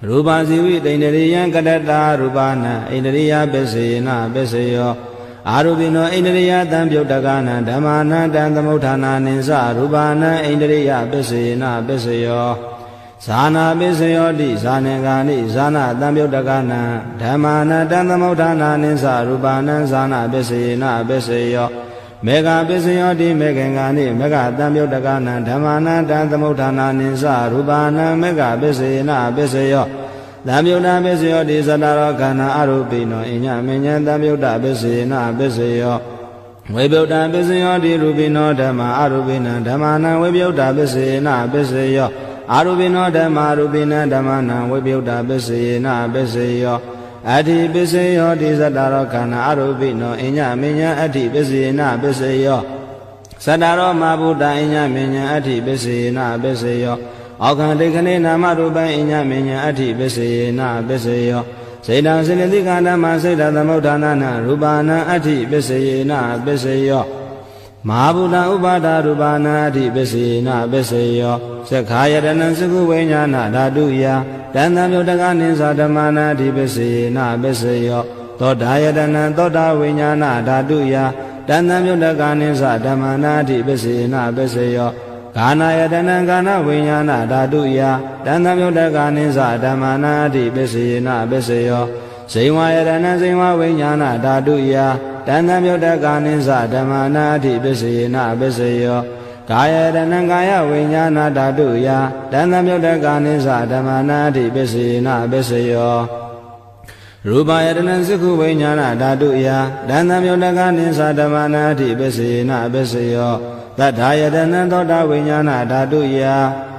ရူပဇိဝိတိန္ဒရိယံကတ္တတာရူပနံအိန္ဒရိယပစ္စယေနပစ္စယောအာရူပိနောအိန္ဒရိယတံပြုတ်တကနံဓမ္မာနံတံသမုဋ္ဌာနာနိသရူပနံအိန္ဒရိယပစ္စယေနပစ္စယောဇာနာပစ္စယောတိဇာနေဂာနိဇာနာတံပြုတ်တကနံဓမ္မာနံတံသမုဋ္ဌာနာနိသရူပနံဇာနာပစ္စယေနပစ္စယောမေဃပစ္စယောတိမေခင်္ဂာနိမေဃတံပြုတ်တကနံဓမ္မာနံတံသမုဋ္ဌာနာနိသရူပနံမေဃပစ္စယေနပစ္စယောသံယုတ်တာပစ္စယောတိသတ္တရောခန္ဓာအရူပိနောအညမေညံသံယုတ်တာပစ္စယေနပစ္စယောဝိပယုတ်တာပစ္စယောတိရူပိနောဓမ္မာအရူပိနံဓမ္မာနံဝိပယုတ်တာပစ္စယေနပစ္စယောအာရူပိနောဓမ္မာရူပိနံဓမ္မာနံဝိပယုတ်တာပစ္စယေနပစ္စယောအဋ္ဌိပစ္စယောတိသတ္တရောခန္ဓာအရူပိနောအညမေညံအဋ္ဌိပစ္စယေနပစ္စယောသတ္တရောမဗုဒ္ဓအညမေညံအဋ္ဌိပစ္စယေနပစ္စယောအောက္ခန္တိခဏေနာမရူပံအညမေညံအဋ္ဌိပစ္စယေနပစ္စယောစေတံစေတသိကဓမ္မစေတသမုဋ္ဌာနာနရူပနာအဋ္ဌိပစ္စယေနပစ္စယောမဟာဗုဒ္ဓဥပါဒရူပနာအဋ္ဌိပစ္စယေနပစ္စယောသက္ခာယတနံသကုဝိညာဏဓာတုယတံသံယုတ်တကနိသဓမ္မာနာအဋ္ဌိပစ္စယေနပစ္စယောသောတာယတနံသောတာဝိညာဏဓာတုယတံသံယုတ်တကနိသဓမ္မာနာအဋ္ဌိပစ္စယေနပစ္စယောကာနာယတနံကာနဝိညာဏဓာတုယတံသမြုတ္တကာနိသဓမ္မာနာတိပစ္စယေနပစ္စယောဇိဝယတနံဇိဝဝိညာဏဓာတုယတံသမြုတ္တကာနိသဓမ္မာနာတိပစ္စယေနပစ္စယောကာယတနံကာယဝိညာဏဓာတုယတံသမြုတ္တကာနိသဓမ္မာနာတိပစ္စယေနပစ္စယောရူပယတနံသက္ခုဝိညာဏဓာတုယတံသမြုတ္တကာနိသဓမ္မာနာတိပစ္စယေနပစ္စယောသတ္ထာယတနံသောတာဝိညာဏဓာတုယ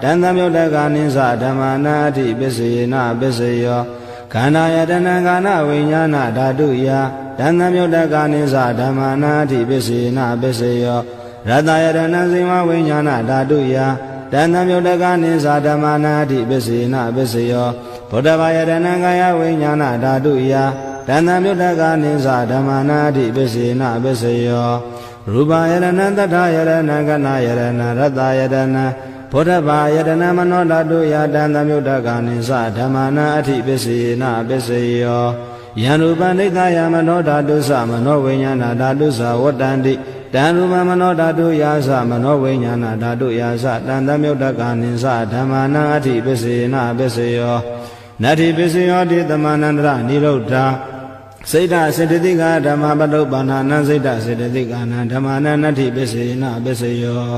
တံသမယုတ်တကနိသဓမ္မာနာအဋ္ဌိပစ္စယေနပစ္စယောခန္ဓာယတနံကာနဝိညာဏဓာတုယတံသမယုတ်တကနိသဓမ္မာနာအဋ္ဌိပစ္စယေနပစ္စယောရတယတနံဇိမဝိညာဏဓာတုယတံသမယုတ်တကနိသဓမ္မာနာအဋ္ဌိပစ္စယေနပစ္စယောဘုဒ္ဓဘာယတနံကာယဝိညာဏဓာတုယတံသမယုတ်တကနိသဓမ္မာနာအဋ္ဌိပစ္စယေနပစ္စယောရူပယတနံတထယတနံကနာယတနံရတယတနံဘုဒ္ဓဘာယတနံမနောဓာတုယတံသမယုတ်တကနိသဓမ္မာနာအဋ္ဌိပစ္စယေနပစ္စယောယံရူပနိသယမနောဓာတုသမနောဝိညာဏဓာတုသဝတ္တန္တိတံရူပမနောဓာတုယာသမနောဝိညာဏဓာတုယာသတံသမယုတ်တကနိသဓမ္မာနာအဋ္ဌိပစ္စယေနပစ္စယော နတ္ထိပစ္စယောတိသမန္တရနိရုဒ္ဓစိတ်ဓာစေတသိကဓမ္မပတုပ္ပန္နစိတ်ဓာစေတသိကနံဓမ္မနနတ္ထိပစ္စေနပစ္စယော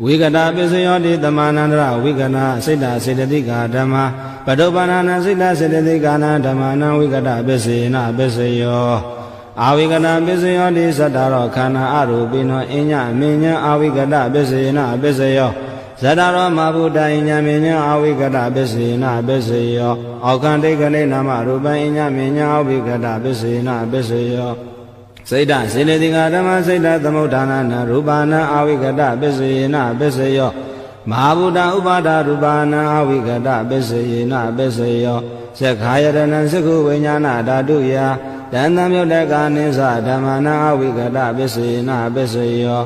ဝိကတပစ္စယောတိသမန္တရဝိကနာစိတ်ဓာစေတသိကဓမ္မပတုပ္ပန္နစိတ်ဓာစေတသိကနံဓမ္မနဝိကတပစ္စေနပစ္စယောအာဝိကတပစ္စယောတိသတ္တရောခန္ဓာအရူပိနောအညမင်းညာအာဝိကတပစ္စေနပစ္စယောဇတရောမဘုဒ္ဓအညမင်းညာအာဝိကတပစ္စေနပစ္စယောအောခန္တိကလေနာမရူပအညမင်းညာအာဝိကတပစ္စေနပစ္စယောစိတ်ဓာစေတသိကဓမ္မစိတ်ဓာသမုဋ္ဌာနနရူပနာအာဝိကတပစ္စေနပစ္စယောမဟာဗုဒ္ဓဥပါဒရူပနာအာဝိကတပစ္စေနပစ္စယောသက္ခာယတနံသက္ခုဝိညာဏဓာတုယတန်တံမြုတ်တကနိသဓမ္မနာအာဝိကတပစ္စေနပစ္စယော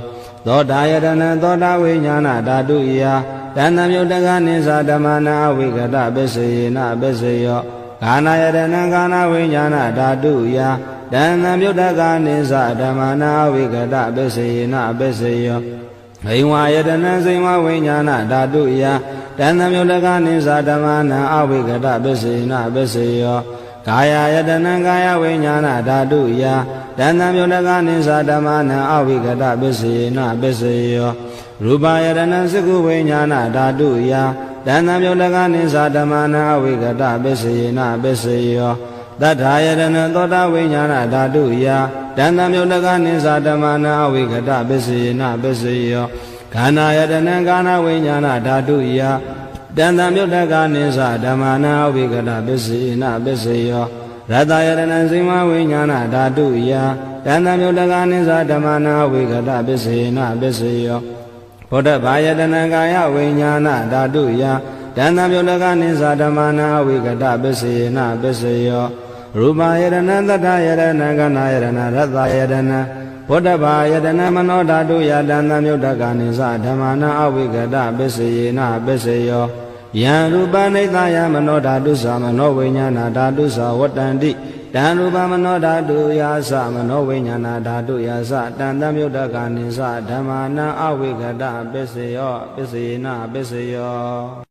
သောတာယတနံသောတာဝိညာဏဓာတုယတန်တံမြုတ်တကနိသဓမ္မနာအာဝိကတပစ္စေနပစ္စယောကာနာယတနံကာနာဝိညာဏဓာတုယတန်တံမြုတ်တကနိသဓမ္မနာအာဝိကတပစ္စေနပစ္စယောဟိဝါယတနံစိဝဝိညာဏဓာတုယတန်တံမြုတ်တကနိသဓမ္မနာအာဝိကတပစ္စေနပစ္စယောကာယယတနံကာယဝိညာဏဓာတုယတန်တံမြုတ်တကနိသဓမ္မနာအာဝိကတပစ္စေနပစ္စယောရူပယတနံသက္ခုဝိညာဏဓာတုယတန်တံမြုတ်တကနိသဓမ္မနာအာဝိကတပစ္စေနပစ္စယောတတ္ထာယတနံသောတာဝိညာဏဓာတုယတန်တံမြုတ်တကနိသဓမ္မနာအာဝိကတပစ္စေနပစ္စယောခန္ဓာယတနံကာနာဝိညာဏဓာတုယတန်တံမြုတ်တကနိသဓမ္မနာအာဝိကတပစ္စေနပစ္စယောရတယတနံစိမဝိညာဏဓာတုယတန်တံမြုတ်တကနိသဓမ္မနာအာဝိကတပစ္စေနပစ္စယောဘုဒ္ဓဘာယတနံကာယဝိညာဏဓာတုယတန်တံမြုတ်တကနိသဓမ္မနာအာဝိကတပစ္စေနပစ္စယောရူပယတနံသတ္တယတနံကနာယတနံရတယတနံဘုဒ္ဓဘာယတနံမနောဓာတုယတန်တံမြုတ်တကနိသဓမ္မနာအာဝိကတပစ္စေနပစ္စယောယံရူပနိသယမနောဓာတုသမနောဝိညာဏဓာတုသဝတ္တန္တိတံရူပမနောဓာတုယာသမနောဝိညာဏဓာတုယာသတန်တံမြုတ်တကနိသဓမ္မနာအဝိကတပစ္စယောပစ္စယေနပစ္စယော